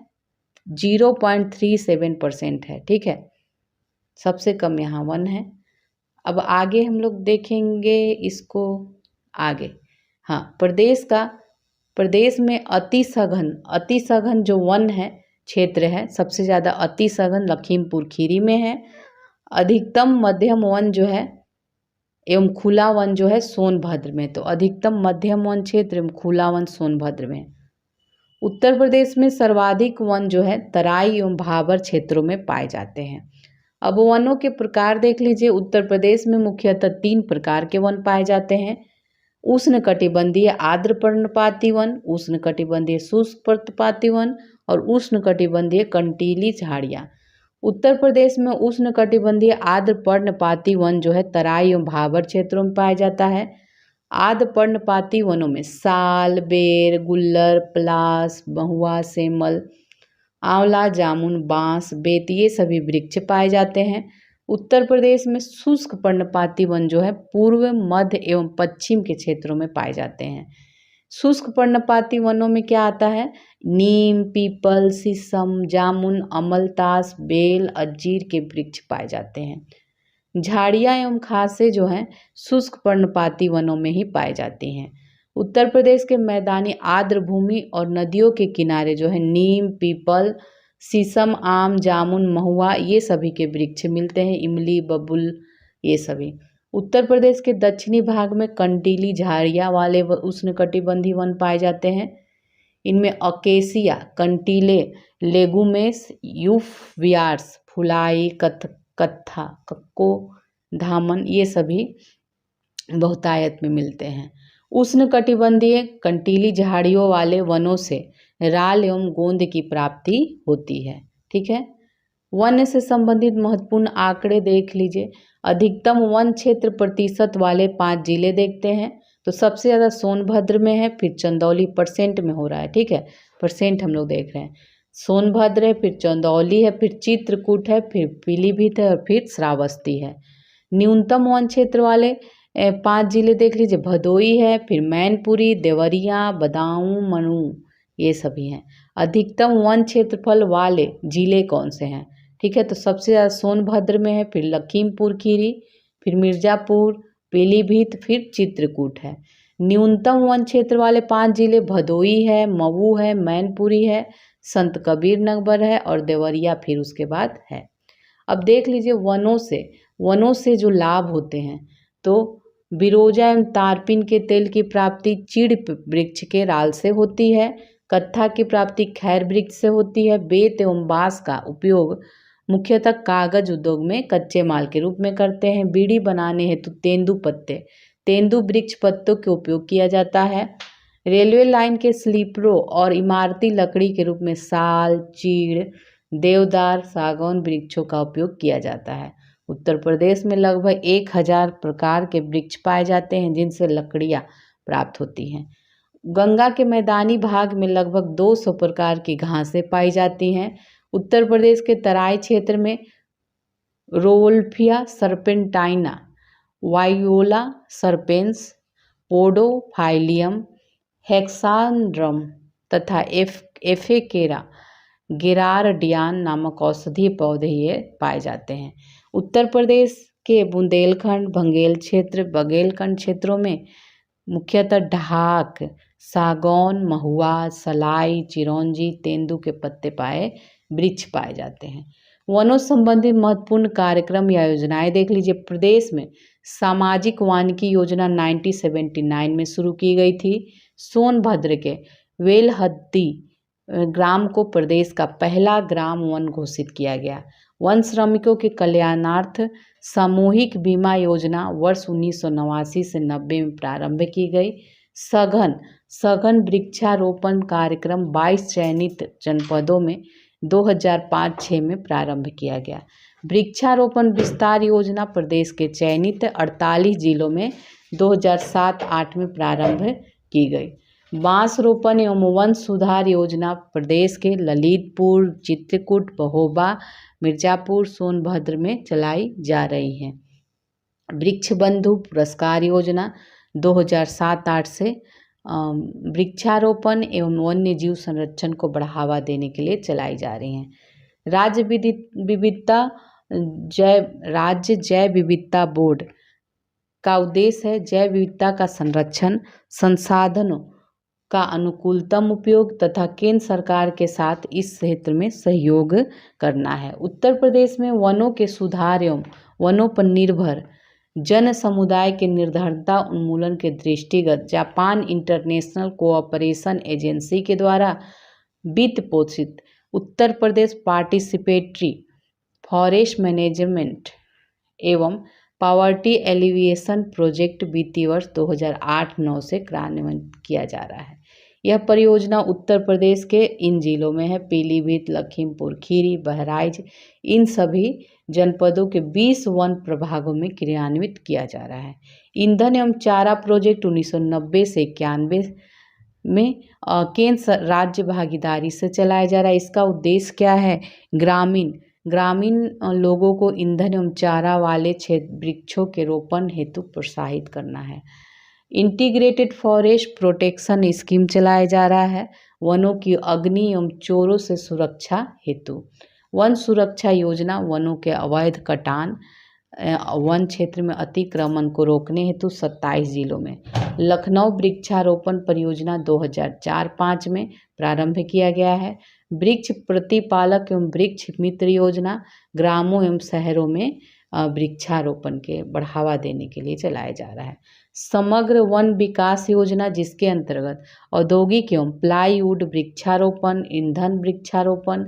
0.37% है। ठीक है, सबसे कम यहाँ वन है। अब आगे हम लोग देखेंगे इसको आगे। हाँ, प्रदेश में अति सघन जो वन है क्षेत्र है, सबसे ज़्यादा अति सघन लखीमपुर खीरी में है। अधिकतम मध्यम वन जो है एवं खुला वन जो है सोनभद्र में। तो अधिकतम मध्यम वन क्षेत्र एवं खुला वन सोनभद्र में। उत्तर प्रदेश में सर्वाधिक वन जो है तराई एवं भाबर क्षेत्रों में पाए जाते हैं। अब वनों के प्रकार देख लीजिए। उत्तर प्रदेश में मुख्यतः 3 प्रकार के वन पाए जाते हैं: उष्णकटिबंधीय आर्द्र पर्णपाती वन, उष्णकटिबंधीय शुष्क पर्णपाती वन और उष्णकटिबंधीय कंटीली झाड़ियाँ। उत्तर प्रदेश में उष्णकटिबंधीय आर्द्र पर्णपाती वन जो है तराई एवं भाबर क्षेत्रों में पाया जाता है। आर्द्र पर्णपाती वनों में साल, बेर, गुल्लर, पलास, महुआ, सेमल, आंवला, जामुन, बांस, बेत ये सभी वृक्ष पाए जाते हैं। उत्तर प्रदेश में शुष्क पर्णपाती वन जो है पूर्व, मध्य एवं पश्चिम के क्षेत्रों में पाए जाते हैं। शुष्क पर्णपाती वनों में क्या आता है? नीम, पीपल, शीशम, जामुन, अमलतास, बेल, अंजीर के वृक्ष पाए जाते हैं। झाड़ियाँ एवं घासें जो हैं शुष्क पर्णपाती वनों में ही पाई जाती हैं। उत्तर प्रदेश के मैदानी आर्द्र भूमि और नदियों के किनारे जो है नीम, पीपल, शीशम, आम, जामुन, महुआ ये सभी के वृक्ष मिलते हैं, इमली, बबूल ये सभी। उत्तर प्रदेश के दक्षिणी भाग में कंटीली झाड़ियाँ वाले उष्णकटिबंधीय वन पाए जाते हैं। इनमें अकेसिया, कंटीले, लेगुमेस, यूफबियार्स, फुलाई, कत्था, कक्को, धामन ये सभी बहुतायत में मिलते हैं। उष्णकटिबंधीय कंटीली झाड़ियों वाले वनों से राल एवं गोंद की प्राप्ति होती है। ठीक है, वन से संबंधित महत्वपूर्ण आंकड़े देख लीजिए। अधिकतम वन क्षेत्र प्रतिशत वाले 5 जिले देखते हैं तो सबसे ज़्यादा सोनभद्र में है, फिर चंदौली परसेंट में हो रहा है। ठीक है, परसेंट हम लोग देख रहे हैं। सोनभद्र है, फिर चंदौली है, फिर चित्रकूट है, फिर पीलीभीत है और फिर श्रावस्ती है। न्यूनतम वन क्षेत्र वाले 5 जिले देख लीजिए, भदोई है, फिर मैनपुरी, देवरिया, बदायूं, मनु ये सभी हैं। अधिकतम वन क्षेत्रफल वाले जिले कौन से हैं? ठीक है, तो सबसे ज़्यादा सोनभद्र में है, फिर लखीमपुर खीरी, फिर मिर्ज़ापुर, पीलीभीत, फिर चित्रकूट है। न्यूनतम वन क्षेत्र वाले 5 जिले भदोई है, मऊ है, मैनपुरी है, संत कबीर नगर है और देवरिया फिर उसके बाद है। अब देख लीजिए वनों से जो लाभ होते हैं तो बिरोजा एवं तारपीन के तेल की प्राप्ति चीड़ वृक्ष के राल से होती है। कत्था की प्राप्ति खैर वृक्ष से होती है। बेत एवं बांस का उपयोग मुख्यतः कागज उद्योग में कच्चे माल के रूप में करते हैं। बीड़ी बनाने हेतु तेंदू वृक्ष पत्तों के उपयोग किया जाता है। रेलवे लाइन के स्लीपरों और इमारती लकड़ी के रूप में साल, चीड़, देवदार, सागौन वृक्षों का उपयोग किया जाता है। उत्तर प्रदेश में लगभग 1000 प्रकार के वृक्ष पाए जाते हैं जिनसे लकड़ियाँ प्राप्त होती हैं। गंगा के मैदानी भाग में लगभग 200 प्रकार की घासें पाई जाती हैं। उत्तर प्रदेश के तराई क्षेत्र में रोवोल्फिया सर्पेंटाइना, वाइयोला सर्पेंस, पोडोफाइलियम, हेक्सांड्रम तथा एफेकेरा गेरार्डियान नामक औषधीय पौधे ये पाए जाते हैं। उत्तर प्रदेश के बुंदेलखंड, बघेलखंड क्षेत्रों में मुख्यतः ढाक, सागौन, महुआ, सलाई, चिरौंजी, तेंदू के पत्ते वृक्ष पाए जाते हैं। वनों संबंधी महत्वपूर्ण कार्यक्रम या योजनाएं देख लीजिए। प्रदेश में सामाजिक वानिकी योजना 1979 में शुरू की गई थी। सोनभद्र के वेलहद्दी ग्राम को प्रदेश का पहला ग्राम वन घोषित किया गया। वन श्रमिकों के कल्याणार्थ सामूहिक बीमा योजना वर्ष 1989 से 90 में प्रारंभ की गई। सघन वृक्षारोपण कार्यक्रम 22 चयनित जनपदों में 2005-06 में प्रारंभ किया गया। वृक्षारोपण विस्तार योजना प्रदेश के चयनित 48 जिलों में 2007-08 में प्रारंभ की गई। बांस रोपण एवं वन सुधार योजना प्रदेश के ललितपुर, चित्रकूट, महोबा, मिर्ज़ापुर, सोनभद्र में चलाई जा रही है। वृक्ष बंधु पुरस्कार योजना 2007-08 से वृक्षारोपण एवं वन्य जीव संरक्षण को बढ़ावा देने के लिए चलाई जा रही हैं। राज्य जैव विविधता बोर्ड का उद्देश्य है जैव विविधता का संरक्षण, संसाधनों का अनुकूलतम उपयोग तथा केंद्र सरकार के साथ इस क्षेत्र में सहयोग करना है। उत्तर प्रदेश में वनों के सुधार एवं वनों पर निर्भर जन समुदाय के निर्धनता उन्मूलन के दृष्टिगत जापान इंटरनेशनल कोऑपरेशन एजेंसी के द्वारा वित्त पोषित Uttar Pradesh participatory forest management एवं पॉवर्टी एलिविएशन प्रोजेक्ट वित्तीय वर्ष 2008-09 से क्रियान्वित किया जा रहा है। यह परियोजना उत्तर प्रदेश के इन जिलों में है: पीलीभीत, लखीमपुर खीरी, बहराइच। इन सभी जनपदों के 20 वन प्रभागों में क्रियान्वित किया जा रहा है। ईंधन एवं चारा प्रोजेक्ट 1990 से 91 में केंद्र राज्य भागीदारी से चलाया जा रहा है। इसका उद्देश्य क्या है? ग्रामीण लोगों को ईंधन एवं चारा वाले वृक्षों के रोपण हेतु प्रोत्साहित करना है। इंटीग्रेटेड फॉरेस्ट प्रोटेक्शन स्कीम चलाया जा रहा है वनों की अग्नि एवं चोरों से सुरक्षा हेतु। वन सुरक्षा योजना वनों के अवैध कटान वन क्षेत्र में अतिक्रमण को रोकने हेतु 27 जिलों में। लखनऊ वृक्षारोपण परियोजना 2004-5 में प्रारंभ किया गया है। वृक्ष प्रतिपालक एवं वृक्ष मित्र योजना ग्रामों एवं शहरों में वृक्षारोपण के बढ़ावा देने के लिए चलाया जा रहा है। समग्र वन विकास योजना, जिसके अंतर्गत औद्योगिक एवं प्लाईवुड वृक्षारोपण, ईंधन वृक्षारोपण,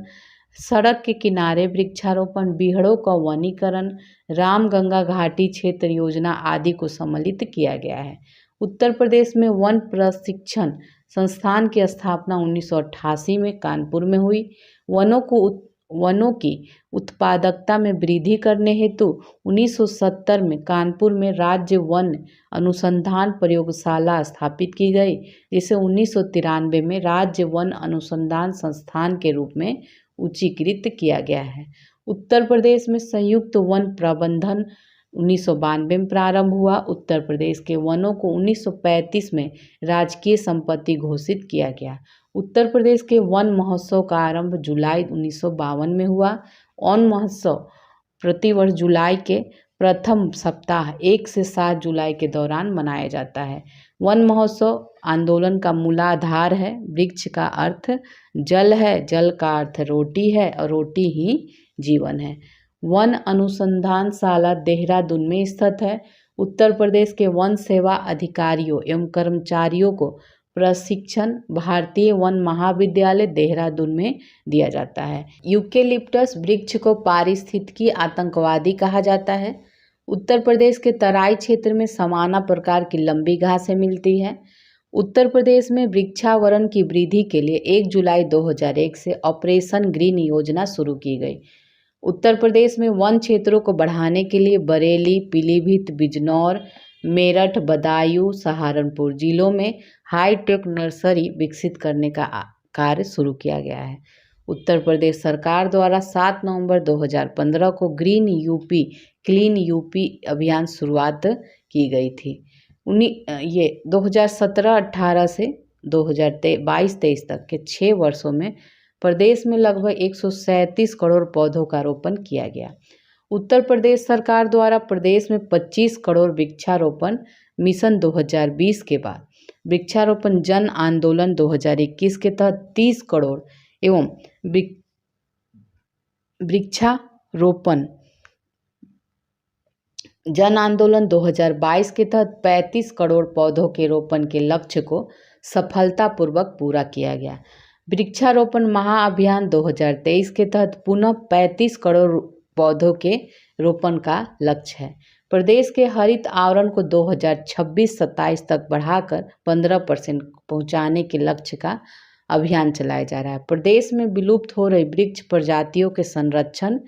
सड़क के किनारे वृक्षारोपण, बीहड़ों का वनीकरण, रामगंगा घाटी क्षेत्र योजना आदि को सम्मिलित किया गया है। उत्तर प्रदेश में वन प्रशिक्षण संस्थान की स्थापना 1988 में कानपुर में हुई। वनों की उत्पादकता में वृद्धि करने हेतु 1970 में कानपुर में राज्य वन अनुसंधान प्रयोगशाला स्थापित की गई, जिसे 1993 में राज्य वन अनुसंधान संस्थान के रूप में उच्चीकृत किया गया है। उत्तर प्रदेश में संयुक्त वन प्रबंधन 1992 में प्रारंभ हुआ। उत्तर प्रदेश के वनों को 1935 में राजकीय संपत्ति घोषित किया गया। उत्तर प्रदेश के वन महोत्सव का आरंभ जुलाई 1952 में हुआ। वन महोत्सव प्रतिवर्ष जुलाई के प्रथम सप्ताह 1 से 7 जुलाई के दौरान मनाया जाता है। वन महोत्सव आंदोलन का मूलाधार है। वृक्ष का अर्थ जल है, जल का अर्थ रोटी है और रोटी ही जीवन है। वन अनुसंधानशाला देहरादून में स्थित है। उत्तर प्रदेश के वन सेवा अधिकारियों एवं कर्मचारियों को प्रशिक्षण भारतीय वन महाविद्यालय देहरादून में दिया जाता है। यूकेलिप्टस वृक्ष को पारिस्थितिकी आतंकवादी कहा जाता है। उत्तर प्रदेश के तराई क्षेत्र में समाना प्रकार की लंबी घासें मिलती है। उत्तर प्रदेश में वृक्षावरण की वृद्धि के लिए 1 जुलाई 2001 से ऑपरेशन ग्रीन योजना शुरू की गई। उत्तर प्रदेश में वन क्षेत्रों को बढ़ाने के लिए बरेली, पीलीभीत, बिजनौर, मेरठ, बदायूं, सहारनपुर जिलों में हाईटेक नर्सरी विकसित करने का कार्य शुरू किया गया है। उत्तर प्रदेश सरकार द्वारा 7 नवंबर 2015 को ग्रीन यूपी, क्लीन यूपी अभियान शुरुआत की गई थी। ये 2017-18 से 2022-23 तक के 6 वर्षों में प्रदेश में लगभग 137 करोड़ पौधों का रोपण किया गया। उत्तर प्रदेश सरकार द्वारा प्रदेश में 25 करोड़ वृक्षारोपण मिशन 2020 के बाद वृक्षारोपण जन आंदोलन 2021 के तहत 30 करोड़ एवं वृक्षारोपण जन आंदोलन 2022 के तहत 35 करोड़ पौधों के रोपण के लक्ष्य को सफलतापूर्वक पूरा किया गया। वृक्षारोपण महाअभियान 2023 के तहत पुनः 35 करोड़ पौधों के रोपण का लक्ष्य है। प्रदेश के हरित आवरण को 2026-27 तक बढ़ाकर 15% पहुंचाने के लक्ष्य का अभियान चलाया जा रहा है। प्रदेश में विलुप्त हो रही वृक्ष प्रजातियों के संरक्षण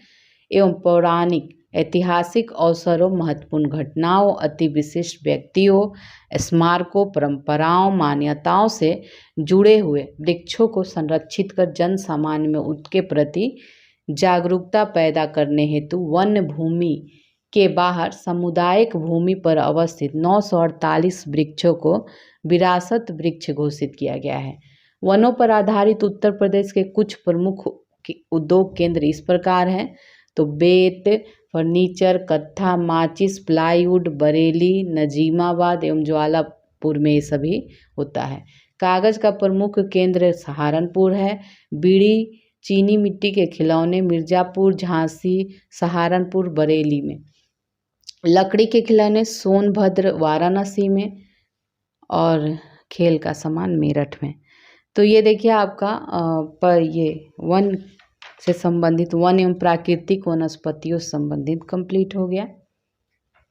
एवं पौराणिक ऐतिहासिक अवसरों, महत्वपूर्ण घटनाओं, अति विशिष्ट व्यक्तियों, स्मारकों, परंपराओं, मान्यताओं से जुड़े हुए वृक्षों को संरक्षित कर जन सामान्य में उनके प्रति जागरूकता पैदा करने हेतु वन भूमि के बाहर सामुदायिक भूमि पर अवस्थित 948 वृक्षों को विरासत वृक्ष घोषित किया गया है। वनों पर आधारित उत्तर प्रदेश के कुछ प्रमुख उद्योग केंद्र इस प्रकार हैं। तो बेत, फर्नीचर, कत्था, माचिस, प्लाईवुड, बरेली, नजीमाबाद एवं ज्वालापुर में ये सभी होता है। कागज़ का प्रमुख केंद्र सहारनपुर है। बीड़ी, चीनी मिट्टी के खिलौने मिर्ज़ापुर, झांसी, सहारनपुर, बरेली में। लकड़ी के खिलौने सोनभद्र, वाराणसी में और खेल का सामान मेरठ में। तो ये देखिए आपका पर ये वन से संबंधित वन एवं प्राकृतिक वनस्पतियों से संबंधित कंप्लीट हो गया।